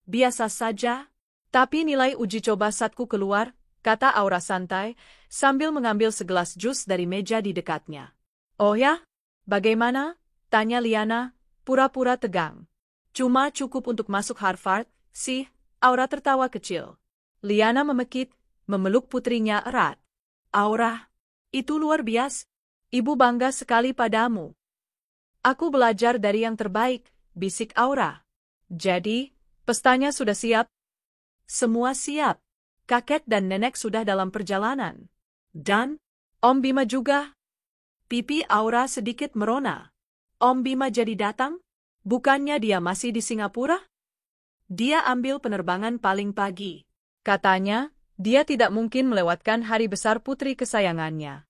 Biasa saja, tapi nilai uji coba saatku keluar, kata Aura santai, sambil mengambil segelas jus dari meja di dekatnya. Oh ya? Bagaimana? Tanya Liana, pura-pura tegang. Cuma cukup untuk masuk Harvard, sih, Aura tertawa kecil. Liana memekik, memeluk putrinya erat. Aura, itu luar biasa. Ibu bangga sekali padamu. Aku belajar dari yang terbaik, bisik Aura. Jadi, pestanya sudah siap? Semua siap. Kakek dan nenek sudah dalam perjalanan. Dan, Om Bima juga? Pipi Aura sedikit merona. Om Bima jadi datang? Bukannya dia masih di Singapura? Dia ambil penerbangan paling pagi. Katanya, dia tidak mungkin melewatkan hari besar putri kesayangannya.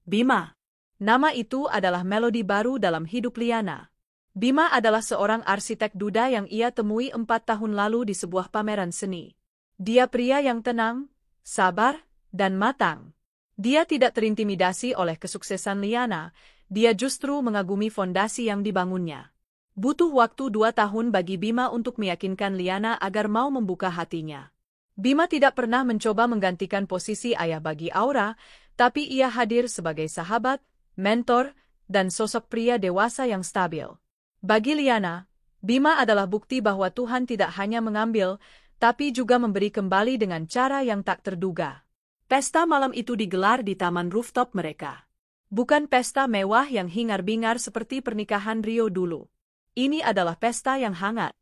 Bima. Nama itu adalah melodi baru dalam hidup Liana. Bima adalah seorang arsitek duda yang ia temui 4 tahun lalu di sebuah pameran seni. Dia pria yang tenang, sabar, dan matang. Dia tidak terintimidasi oleh kesuksesan Liana, dia justru mengagumi fondasi yang dibangunnya. Butuh waktu 2 tahun bagi Bima untuk meyakinkan Liana agar mau membuka hatinya. Bima tidak pernah mencoba menggantikan posisi ayah bagi Aura, tapi ia hadir sebagai sahabat, mentor, dan sosok pria dewasa yang stabil. Bagi Liana, Bima adalah bukti bahwa Tuhan tidak hanya mengambil, tapi juga memberi kembali dengan cara yang tak terduga. Pesta malam itu digelar di taman rooftop mereka. Bukan pesta mewah yang hingar-bingar seperti pernikahan Rio dulu. Ini adalah pesta yang hangat.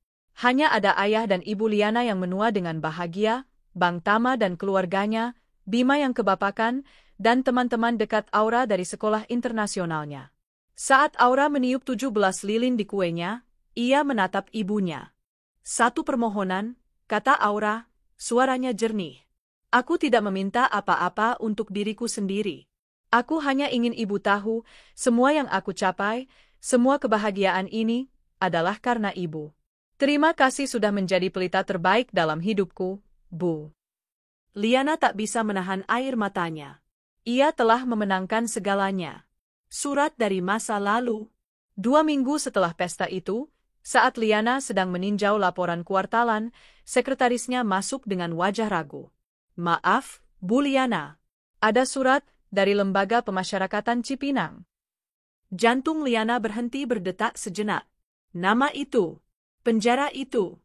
Hanya ada ayah dan ibu Liana yang menua dengan bahagia, Bang Tama dan keluarganya, Bima yang kebapakan, dan teman-teman dekat Aura dari sekolah internasionalnya. Saat Aura meniup 17 lilin di kuenya, ia menatap ibunya. "Satu permohonan," kata Aura, suaranya jernih. "Aku tidak meminta apa-apa untuk diriku sendiri. Aku hanya ingin ibu tahu, semua yang aku capai, semua kebahagiaan ini, adalah karena ibu. Terima kasih sudah menjadi pelita terbaik dalam hidupku, Bu." Liana tak bisa menahan air matanya. Ia telah memenangkan segalanya. Surat dari masa lalu. 2 minggu setelah pesta itu, saat Liana sedang meninjau laporan kuartalan, sekretarisnya masuk dengan wajah ragu. "Maaf, Bu Liana. Ada surat dari Lembaga Pemasyarakatan Cipinang." Jantung Liana berhenti berdetak sejenak. Nama itu, penjara itu.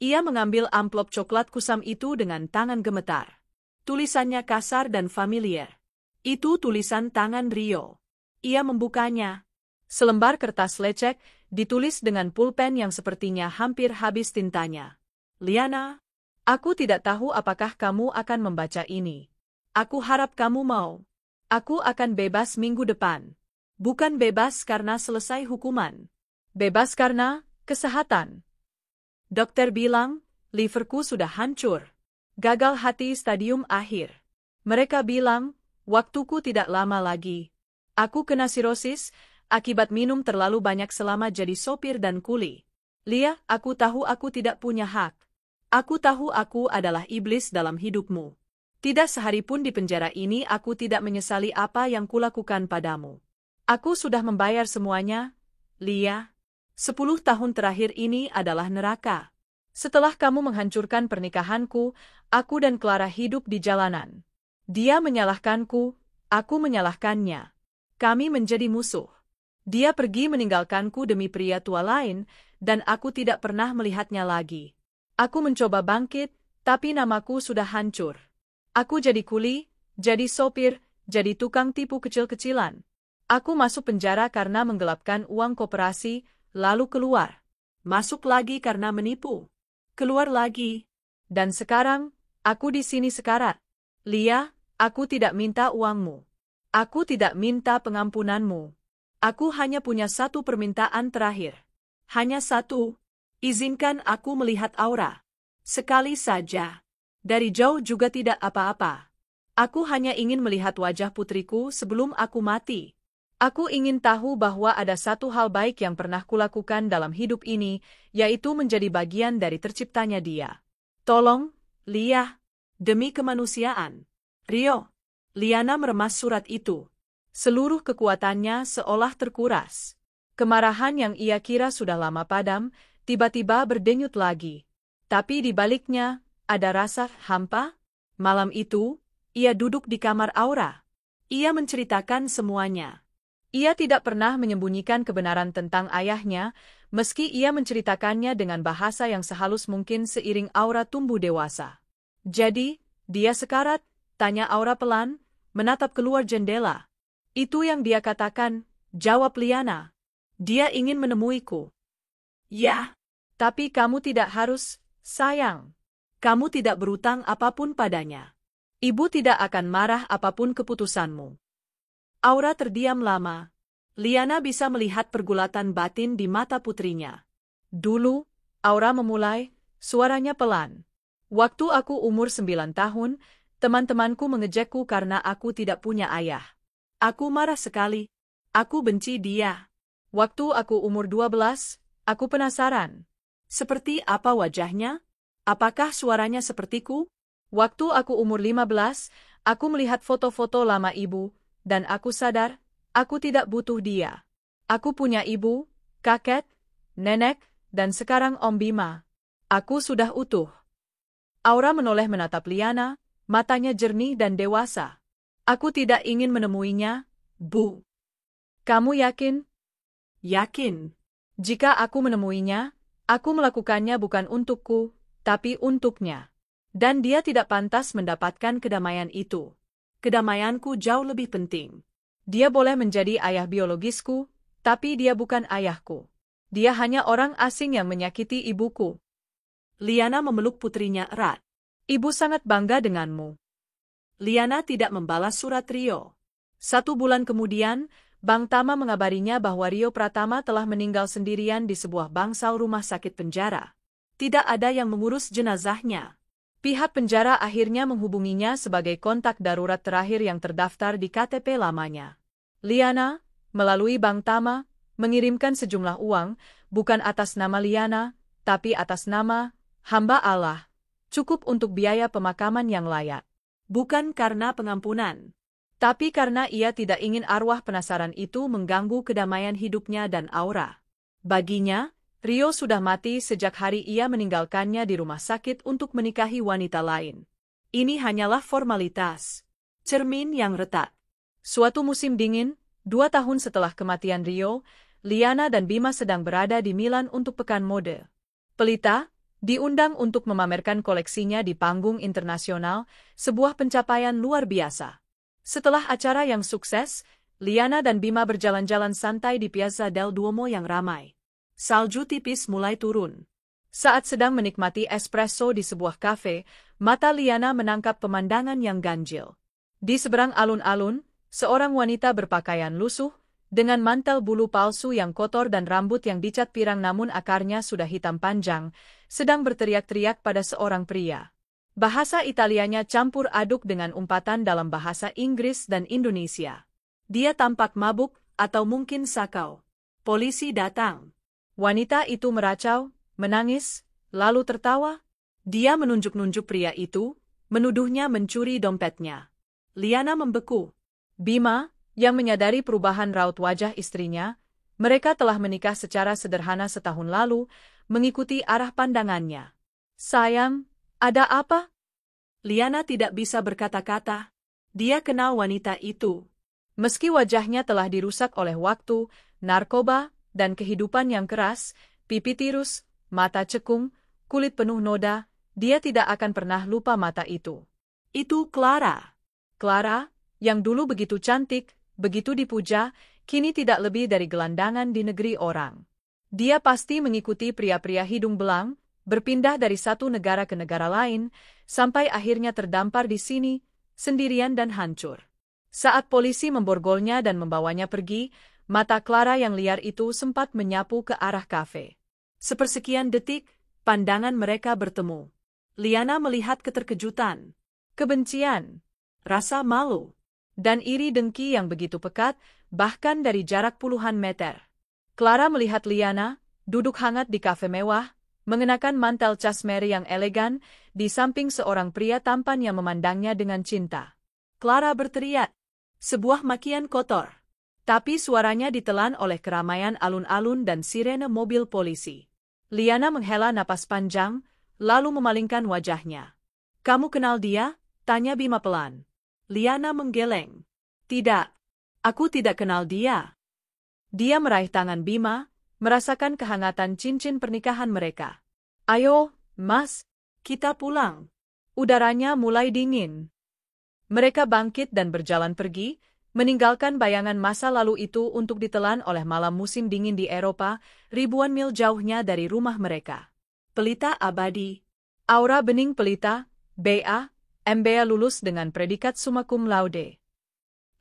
Ia mengambil amplop coklat kusam itu dengan tangan gemetar. Tulisannya kasar dan familiar. Itu tulisan tangan Rio. Ia membukanya. Selembar kertas lecek, ditulis dengan pulpen yang sepertinya hampir habis tintanya. "Liana, aku tidak tahu apakah kamu akan membaca ini. Aku harap kamu mau. Aku akan bebas minggu depan. Bukan bebas karena selesai hukuman. Bebas karena kesehatan. Dokter bilang, liverku sudah hancur. Gagal hati stadium akhir. Mereka bilang, waktuku tidak lama lagi. Aku kena sirosis, akibat minum terlalu banyak selama jadi sopir dan kuli. Lia, aku tahu aku tidak punya hak. Aku tahu aku adalah iblis dalam hidupmu. Tidak sehari pun di penjara ini aku tidak menyesali apa yang kulakukan padamu. Aku sudah membayar semuanya, Lia. 10 tahun terakhir ini adalah neraka. Setelah kamu menghancurkan pernikahanku, aku dan Clara hidup di jalanan. Dia menyalahkanku, aku menyalahkannya. Kami menjadi musuh. Dia pergi meninggalkanku demi pria tua lain, dan aku tidak pernah melihatnya lagi. Aku mencoba bangkit, tapi namaku sudah hancur. Aku jadi kuli, jadi sopir, jadi tukang tipu kecil-kecilan. Aku masuk penjara karena menggelapkan uang koperasi, lalu keluar. Masuk lagi karena menipu. Keluar lagi. Dan sekarang, aku di sini sekarat. Lia, aku tidak minta uangmu. Aku tidak minta pengampunanmu. Aku hanya punya satu permintaan terakhir. Hanya satu. Izinkan aku melihat Aura. Sekali saja. Dari jauh juga tidak apa-apa. Aku hanya ingin melihat wajah putriku sebelum aku mati. Aku ingin tahu bahwa ada satu hal baik yang pernah kulakukan dalam hidup ini, yaitu menjadi bagian dari terciptanya dia. Tolong, Lia. Demi kemanusiaan. Rio. Liana meremas surat itu. Seluruh kekuatannya seolah terkuras. Kemarahan yang ia kira sudah lama padam, tiba-tiba berdenyut lagi. Tapi di baliknya, ada rasa hampa. Malam itu, ia duduk di kamar Aura. Ia menceritakan semuanya. Ia tidak pernah menyembunyikan kebenaran tentang ayahnya, meski ia menceritakannya dengan bahasa yang sehalus mungkin seiring Aura tumbuh dewasa. Jadi, dia sekarat? Tanya Aura pelan, menatap keluar jendela. Itu yang dia katakan, jawab Liana. Dia ingin menemuiku. Ya. Tapi kamu tidak harus, sayang. Kamu tidak berutang apapun padanya. Ibu tidak akan marah apapun keputusanmu. Aura terdiam lama. Liana bisa melihat pergulatan batin di mata putrinya. Dulu, Aura memulai, suaranya pelan. Waktu aku umur 9 tahun, teman-temanku mengejekku karena aku tidak punya ayah. Aku marah sekali. Aku benci dia. Waktu aku umur 12, aku penasaran. Seperti apa wajahnya? Apakah suaranya sepertiku? Waktu aku umur 15, aku melihat foto-foto lama ibu, dan aku sadar, aku tidak butuh dia. Aku punya ibu, kakek, nenek, dan sekarang Om Bima. Aku sudah utuh. Aura menoleh menatap Liana, matanya jernih dan dewasa. Aku tidak ingin menemuinya, Bu. Kamu yakin? Yakin. Jika aku menemuinya, aku melakukannya bukan untukku, tapi untuknya. Dan dia tidak pantas mendapatkan kedamaian itu. Kedamaianku jauh lebih penting. Dia boleh menjadi ayah biologisku, tapi dia bukan ayahku. Dia hanya orang asing yang menyakiti ibuku. Liana memeluk putrinya erat. Ibu sangat bangga denganmu. Liana tidak membalas surat Rio. 1 bulan kemudian, Bang Tama mengabarinya bahwa Rio Pratama telah meninggal sendirian di sebuah bangsal rumah sakit penjara. Tidak ada yang mengurus jenazahnya. Pihak penjara akhirnya menghubunginya sebagai kontak darurat terakhir yang terdaftar di KTP lamanya. Liana, melalui Bang Tama, mengirimkan sejumlah uang, bukan atas nama Liana, tapi atas nama hamba Allah. Cukup untuk biaya pemakaman yang layak. Bukan karena pengampunan, tapi karena ia tidak ingin arwah penasaran itu mengganggu kedamaian hidupnya dan Aura. Baginya, Rio sudah mati sejak hari ia meninggalkannya di rumah sakit untuk menikahi wanita lain. Ini hanyalah formalitas. cermin yang retak. Suatu musim dingin, 2 tahun setelah kematian Rio, Liana dan Bima sedang berada di Milan untuk pekan mode. Pelita diundang untuk memamerkan koleksinya di panggung internasional, sebuah pencapaian luar biasa. Setelah acara yang sukses, Liana dan Bima berjalan-jalan santai di Piazza del Duomo yang ramai. Salju tipis mulai turun. Saat sedang menikmati espresso di sebuah kafe, mata Liana menangkap pemandangan yang ganjil. Di seberang alun-alun, seorang wanita berpakaian lusuh, dengan mantel bulu palsu yang kotor dan rambut yang dicat pirang namun akarnya sudah hitam panjang, sedang berteriak-teriak pada seorang pria. Bahasa Italianya campur aduk dengan umpatan dalam bahasa Inggris dan Indonesia. Dia tampak mabuk, atau mungkin sakau. Polisi datang. Wanita itu meracau, menangis, lalu tertawa. Dia menunjuk-nunjuk pria itu, menuduhnya mencuri dompetnya. Liana membeku. Bima, yang menyadari perubahan raut wajah istrinya, mereka telah menikah secara sederhana setahun lalu, mengikuti arah pandangannya. Sayang, ada apa? Liana tidak bisa berkata-kata. Dia kenal wanita itu. Meski wajahnya telah dirusak oleh waktu, narkoba, dan kehidupan yang keras, pipi tirus, mata cekung, kulit penuh noda, dia tidak akan pernah lupa mata itu. Itu Clara. Clara, yang dulu begitu cantik, begitu dipuja, kini tidak lebih dari gelandangan di negeri orang. Dia pasti mengikuti pria-pria hidung belang, berpindah dari satu negara ke negara lain, sampai akhirnya terdampar di sini, sendirian dan hancur. Saat polisi memborgolnya dan membawanya pergi, mata Clara yang liar itu sempat menyapu ke arah kafe. Sepersekian detik, pandangan mereka bertemu. Liana melihat keterkejutan, kebencian, rasa malu, dan iri dengki yang begitu pekat, bahkan dari jarak puluhan meter. Clara melihat Liana, duduk hangat di kafe mewah, mengenakan mantel cashmere yang elegan, di samping seorang pria tampan yang memandangnya dengan cinta. Clara berteriak, sebuah makian kotor. Tapi suaranya ditelan oleh keramaian alun-alun dan sirene mobil polisi. Liana menghela napas panjang, lalu memalingkan wajahnya. Kamu kenal dia? Tanya Bima pelan. Liana menggeleng. Tidak, aku tidak kenal dia. Dia meraih tangan Bima, merasakan kehangatan cincin pernikahan mereka. Ayo, Mas, kita pulang. Udaranya mulai dingin. Mereka bangkit dan berjalan pergi, meninggalkan bayangan masa lalu itu untuk ditelan oleh malam musim dingin di Eropa, ribuan mil jauhnya dari rumah mereka. Pelita abadi. Aura bening pelita, B.A., MBA lulus dengan predikat summa cum laude.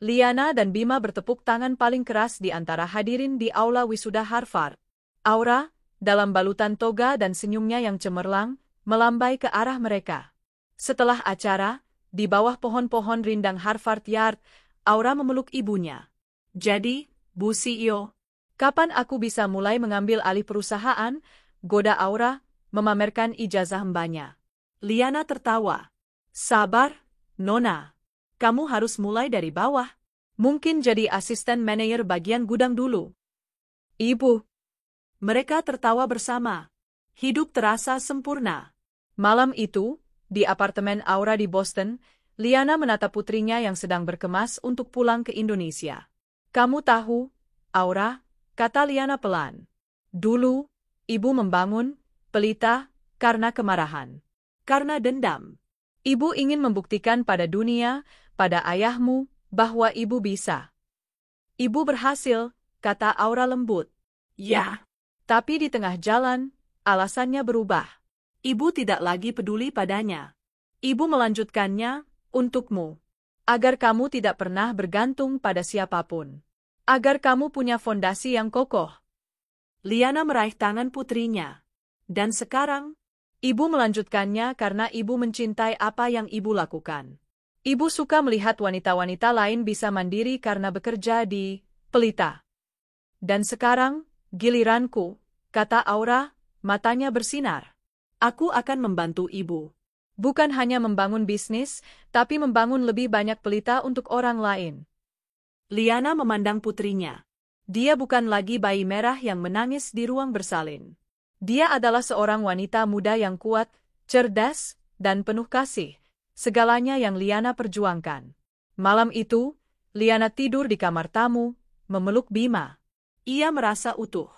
Liana dan Bima bertepuk tangan paling keras di antara hadirin di aula wisuda Harvard. Aura, dalam balutan toga dan senyumnya yang cemerlang, melambai ke arah mereka. Setelah acara, di bawah pohon-pohon rindang Harvard Yard, Aura memeluk ibunya. Jadi, Bu CEO, kapan aku bisa mulai mengambil alih perusahaan? Goda Aura, memamerkan ijazah mbaknya. Liana tertawa. Sabar, Nona. Kamu harus mulai dari bawah. Mungkin jadi asisten manajer bagian gudang dulu. Ibu. Mereka tertawa bersama. Hidup terasa sempurna. Malam itu, di apartemen Aura di Boston, Liana menatap putrinya yang sedang berkemas untuk pulang ke Indonesia. Kamu tahu, Aura, kata Liana pelan. Dulu, ibu membangun Pelita karena kemarahan. Karena dendam. Ibu ingin membuktikan pada dunia, pada ayahmu, bahwa ibu bisa. Ibu berhasil, kata Aura lembut. Ya. Tapi di tengah jalan, alasannya berubah. Ibu tidak lagi peduli padanya. Ibu melanjutkannya, untukmu. Agar kamu tidak pernah bergantung pada siapapun. Agar kamu punya fondasi yang kokoh. Liana meraih tangan putrinya. Dan sekarang, ibu melanjutkannya karena ibu mencintai apa yang ibu lakukan. Ibu suka melihat wanita-wanita lain bisa mandiri karena bekerja di Pelita. Dan sekarang, giliranku, kata Aura, matanya bersinar. Aku akan membantu ibu. Bukan hanya membangun bisnis, tapi membangun lebih banyak pelita untuk orang lain. Liana memandang putrinya. Dia bukan lagi bayi merah yang menangis di ruang bersalin. Dia adalah seorang wanita muda yang kuat, cerdas, dan penuh kasih. Segalanya yang Liana perjuangkan. Malam itu, Liana tidur di kamar tamu, memeluk Bima. Ia merasa utuh.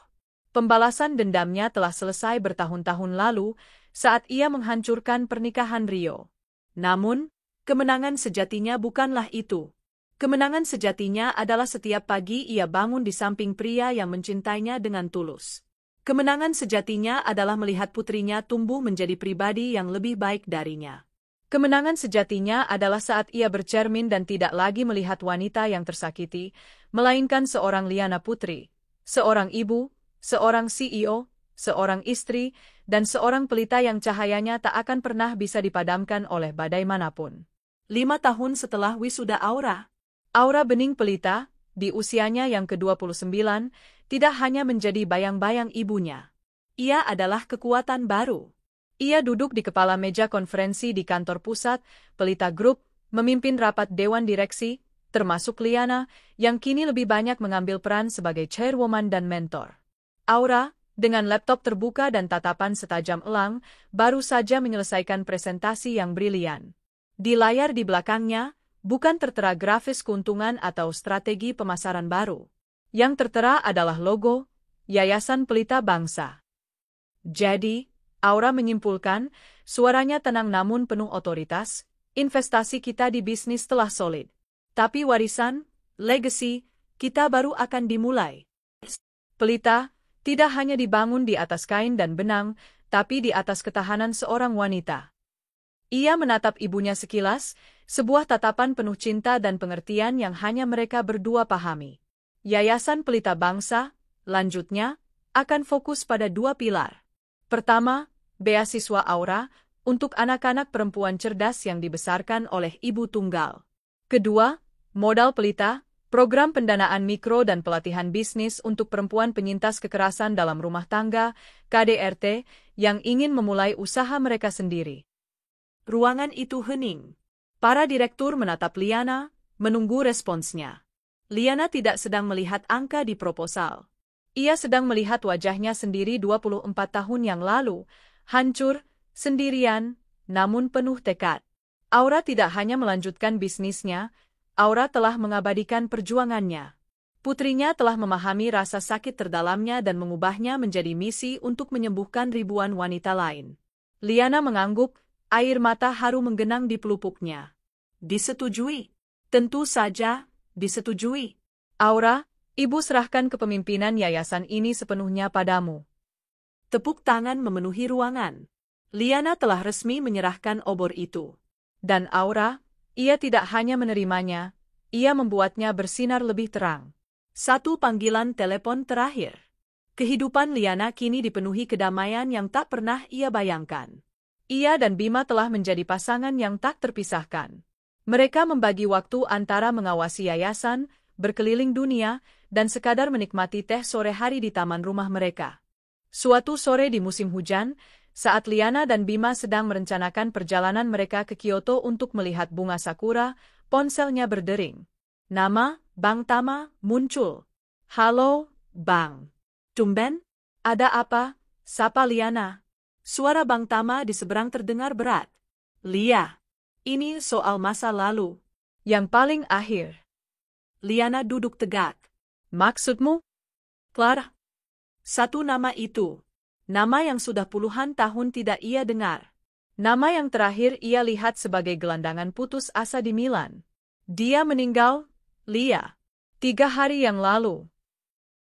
Pembalasan dendamnya telah selesai bertahun-tahun lalu, saat ia menghancurkan pernikahan Rio. Namun, kemenangan sejatinya bukanlah itu. Kemenangan sejatinya adalah setiap pagi ia bangun di samping pria yang mencintainya dengan tulus. Kemenangan sejatinya adalah melihat putrinya tumbuh menjadi pribadi yang lebih baik darinya. Kemenangan sejatinya adalah saat ia bercermin dan tidak lagi melihat wanita yang tersakiti, melainkan seorang Liana Putri, seorang ibu, seorang CEO, seorang istri, dan seorang pelita yang cahayanya tak akan pernah bisa dipadamkan oleh badai manapun. 5 tahun setelah wisuda Aura. Aura Bening Pelita, di usianya yang ke-29, tidak hanya menjadi bayang-bayang ibunya. Ia adalah kekuatan baru. Ia duduk di kepala meja konferensi di kantor pusat, Pelita Group, memimpin rapat dewan direksi, termasuk Liana, yang kini lebih banyak mengambil peran sebagai chairwoman dan mentor. Aura, dengan laptop terbuka dan tatapan setajam elang, baru saja menyelesaikan presentasi yang brilian. Di layar di belakangnya, bukan tertera grafis keuntungan atau strategi pemasaran baru. Yang tertera adalah logo, Yayasan Pelita Bangsa. Jadi, Aura menyimpulkan, suaranya tenang namun penuh otoritas, investasi kita di bisnis telah solid. Tapi warisan, legacy, kita baru akan dimulai. Pelita, tidak hanya dibangun di atas kain dan benang, tapi di atas ketahanan seorang wanita. Ia menatap ibunya sekilas, sebuah tatapan penuh cinta dan pengertian yang hanya mereka berdua pahami. Yayasan Pelita Bangsa, lanjutnya, akan fokus pada 2 pilar. Pertama, beasiswa Aura, untuk anak-anak perempuan cerdas yang dibesarkan oleh ibu tunggal. Kedua, modal Pelita, program pendanaan mikro dan pelatihan bisnis untuk perempuan penyintas kekerasan dalam rumah tangga, KDRT, yang ingin memulai usaha mereka sendiri. Ruangan itu hening. Para direktur menatap Liana, menunggu responsnya. Liana tidak sedang melihat angka di proposal. Ia sedang melihat wajahnya sendiri 24 tahun yang lalu, hancur, sendirian, namun penuh tekad. Aura tidak hanya melanjutkan bisnisnya, Aura telah mengabadikan perjuangannya. Putrinya telah memahami rasa sakit terdalamnya dan mengubahnya menjadi misi untuk menyembuhkan ribuan wanita lain. Liana mengangguk, air mata haru menggenang di pelupuknya. Disetujui. Tentu saja, disetujui. Aura, ibu serahkan kepemimpinan yayasan ini sepenuhnya padamu. Tepuk tangan memenuhi ruangan. Liana telah resmi menyerahkan obor itu. Dan Aura, ia tidak hanya menerimanya, ia membuatnya bersinar lebih terang. Satu panggilan telepon terakhir. Kehidupan Liana kini dipenuhi kedamaian yang tak pernah ia bayangkan. Ia dan Bima telah menjadi pasangan yang tak terpisahkan. Mereka membagi waktu antara mengawasi yayasan, berkeliling dunia, dan sekadar menikmati teh sore hari di taman rumah mereka. Suatu sore di musim hujan, Saat Liana dan Bima sedang merencanakan perjalanan mereka ke Kyoto untuk melihat bunga sakura, ponselnya berdering. Nama, Bang Tama, muncul. Halo, Bang. Tumben? Ada apa? Sapa Liana. Suara Bang Tama di seberang terdengar berat. Lia, ini soal masa lalu. Yang paling akhir. Liana duduk tegak. Maksudmu? Clara. Satu nama itu. Nama yang sudah puluhan tahun tidak ia dengar. Nama yang terakhir ia lihat sebagai gelandangan putus asa di Milan. Dia meninggal, Lia. 3 hari yang lalu.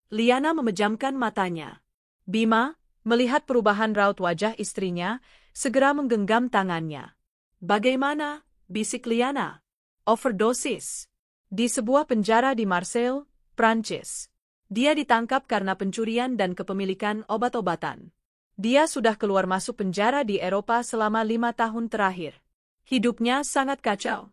Liana memejamkan matanya. Bima, melihat perubahan raut wajah istrinya, segera menggenggam tangannya. Bagaimana? Bisik Liana. Overdosis. Di sebuah penjara di Marseille, Prancis. Dia ditangkap karena pencurian dan kepemilikan obat-obatan. Dia sudah keluar masuk penjara di Eropa selama 5 tahun terakhir. Hidupnya sangat kacau.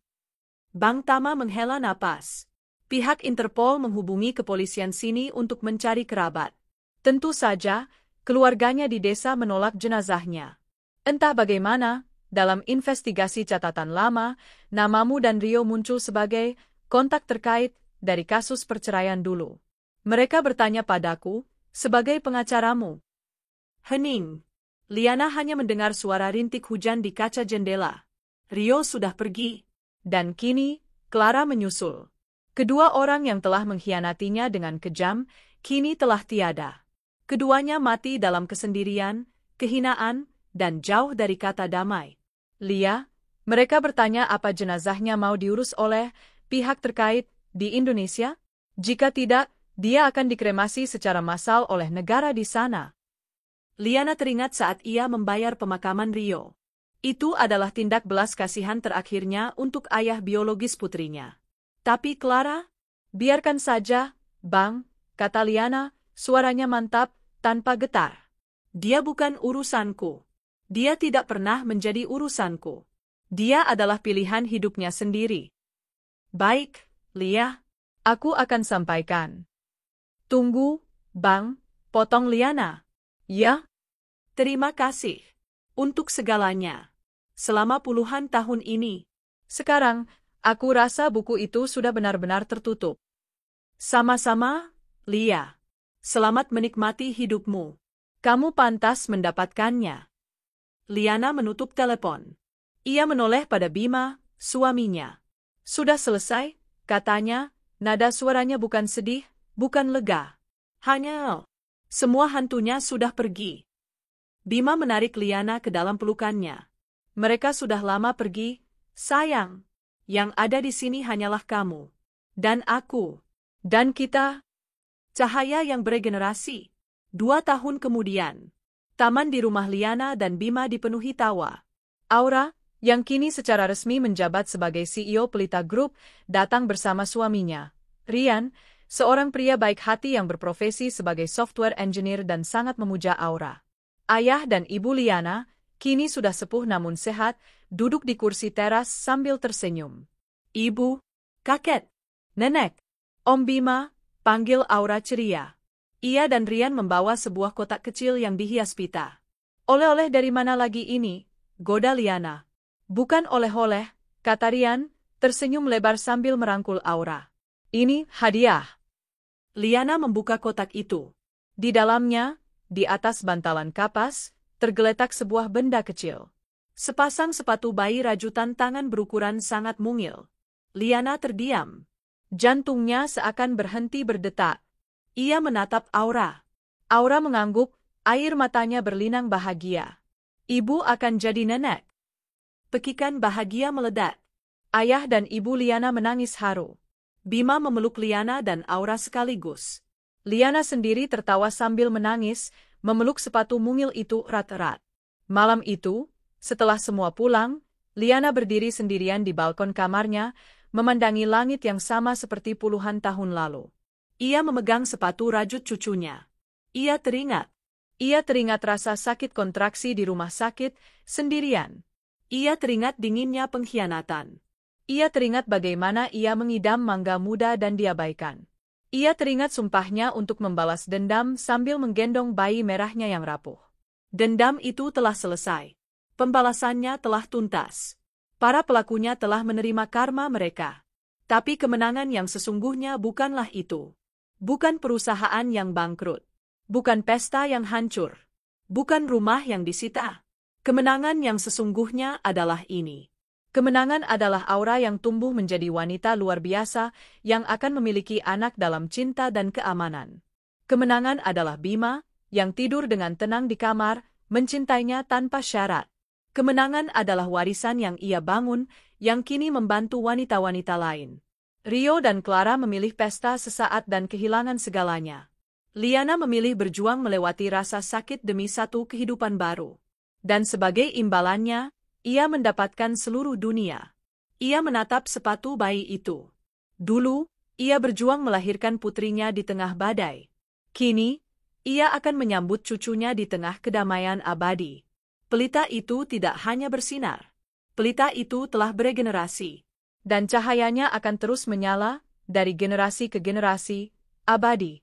Bang Tama menghela napas. Pihak Interpol menghubungi kepolisian sini untuk mencari kerabat. Tentu saja, keluarganya di desa menolak jenazahnya. Entah bagaimana, dalam investigasi catatan lama, namamu dan Rio muncul sebagai kontak terkait dari kasus perceraian dulu. Mereka bertanya padaku, sebagai pengacaramu. Hening. Liana hanya mendengar suara rintik hujan di kaca jendela. Rio sudah pergi. Dan kini, Clara menyusul. Kedua orang yang telah mengkhianatinya dengan kejam, kini telah tiada. Keduanya mati dalam kesendirian, kehinaan, dan jauh dari kata damai. Lia, mereka bertanya apa jenazahnya mau diurus oleh pihak terkait di Indonesia? Jika tidak, dia akan dikremasi secara massal oleh negara di sana. Liana teringat saat ia membayar pemakaman Rio. Itu adalah tindak belas kasihan terakhirnya untuk ayah biologis putrinya. Tapi Clara, biarkan saja, Bang, kata Liana, suaranya mantap, tanpa getar. Dia bukan urusanku. Dia tidak pernah menjadi urusanku. Dia adalah pilihan hidupnya sendiri. Baik, Lia. Aku akan sampaikan. Tunggu, Bang, potong Liana. Ya? Terima kasih. Untuk segalanya. Selama puluhan tahun ini. Sekarang, aku rasa buku itu sudah benar-benar tertutup. Sama-sama, Lia. Selamat menikmati hidupmu. Kamu pantas mendapatkannya. Liana menutup telepon. Ia menoleh pada Bima, suaminya. Sudah selesai, katanya, nada suaranya bukan sedih, bukan lega. Hanya, semua hantunya sudah pergi. Bima menarik Liana ke dalam pelukannya. Mereka sudah lama pergi, sayang. Yang ada di sini hanyalah kamu. Dan aku. Dan kita. Cahaya yang beregenerasi. 2 tahun kemudian. Taman di rumah Liana dan Bima dipenuhi tawa. Aura, yang kini secara resmi menjabat sebagai CEO Pelita Group, datang bersama suaminya. Rian, seorang pria baik hati yang berprofesi sebagai software engineer dan sangat memuja Aura. Ayah dan ibu Liana, kini sudah sepuh namun sehat, duduk di kursi teras sambil tersenyum. Ibu, kakek, nenek, Om Bima, panggil Aura ceria. Ia dan Rian membawa sebuah kotak kecil yang dihias pita. Oleh-oleh dari mana lagi ini? Goda Liana. Bukan oleh-oleh, kata Rian, tersenyum lebar sambil merangkul Aura. Ini hadiah. Liana membuka kotak itu. Di dalamnya, di atas bantalan kapas, tergeletak sebuah benda kecil. Sepasang sepatu bayi rajutan tangan berukuran sangat mungil. Liana terdiam. Jantungnya seakan berhenti berdetak. Ia menatap Aura. Aura mengangguk, air matanya berlinang bahagia. Ibu akan jadi nenek. Pekikan bahagia meledak. Ayah dan ibu Liana menangis haru. Bima memeluk Liana dan Aura sekaligus. Liana sendiri tertawa sambil menangis, memeluk sepatu mungil itu erat-erat. Malam itu, setelah semua pulang, Liana berdiri sendirian di balkon kamarnya, memandangi langit yang sama seperti puluhan tahun lalu. Ia memegang sepatu rajut cucunya. Ia teringat rasa sakit kontraksi di rumah sakit, sendirian. Ia teringat dinginnya pengkhianatan. Ia teringat bagaimana ia mengidam mangga muda dan diabaikan. Ia teringat sumpahnya untuk membalas dendam sambil menggendong bayi merahnya yang rapuh. Dendam itu telah selesai. Pembalasannya telah tuntas. Para pelakunya telah menerima karma mereka. Tapi kemenangan yang sesungguhnya bukanlah itu. Bukan perusahaan yang bangkrut. Bukan pesta yang hancur. Bukan rumah yang disita. Kemenangan yang sesungguhnya adalah ini. Kemenangan adalah aura yang tumbuh menjadi wanita luar biasa yang akan memiliki anak dalam cinta dan keamanan. Kemenangan adalah Bima, yang tidur dengan tenang di kamar, mencintainya tanpa syarat. Kemenangan adalah warisan yang ia bangun, yang kini membantu wanita-wanita lain. Rio dan Clara memilih pesta sesaat dan kehilangan segalanya. Liana memilih berjuang melewati rasa sakit demi satu kehidupan baru. Dan sebagai imbalannya, ia mendapatkan seluruh dunia. Ia menatap sepatu bayi itu. Dulu, ia berjuang melahirkan putrinya di tengah badai. Kini, ia akan menyambut cucunya di tengah kedamaian abadi. Pelita itu tidak hanya bersinar. Pelita itu telah beregenerasi. Dan cahayanya akan terus menyala, dari generasi ke generasi, abadi.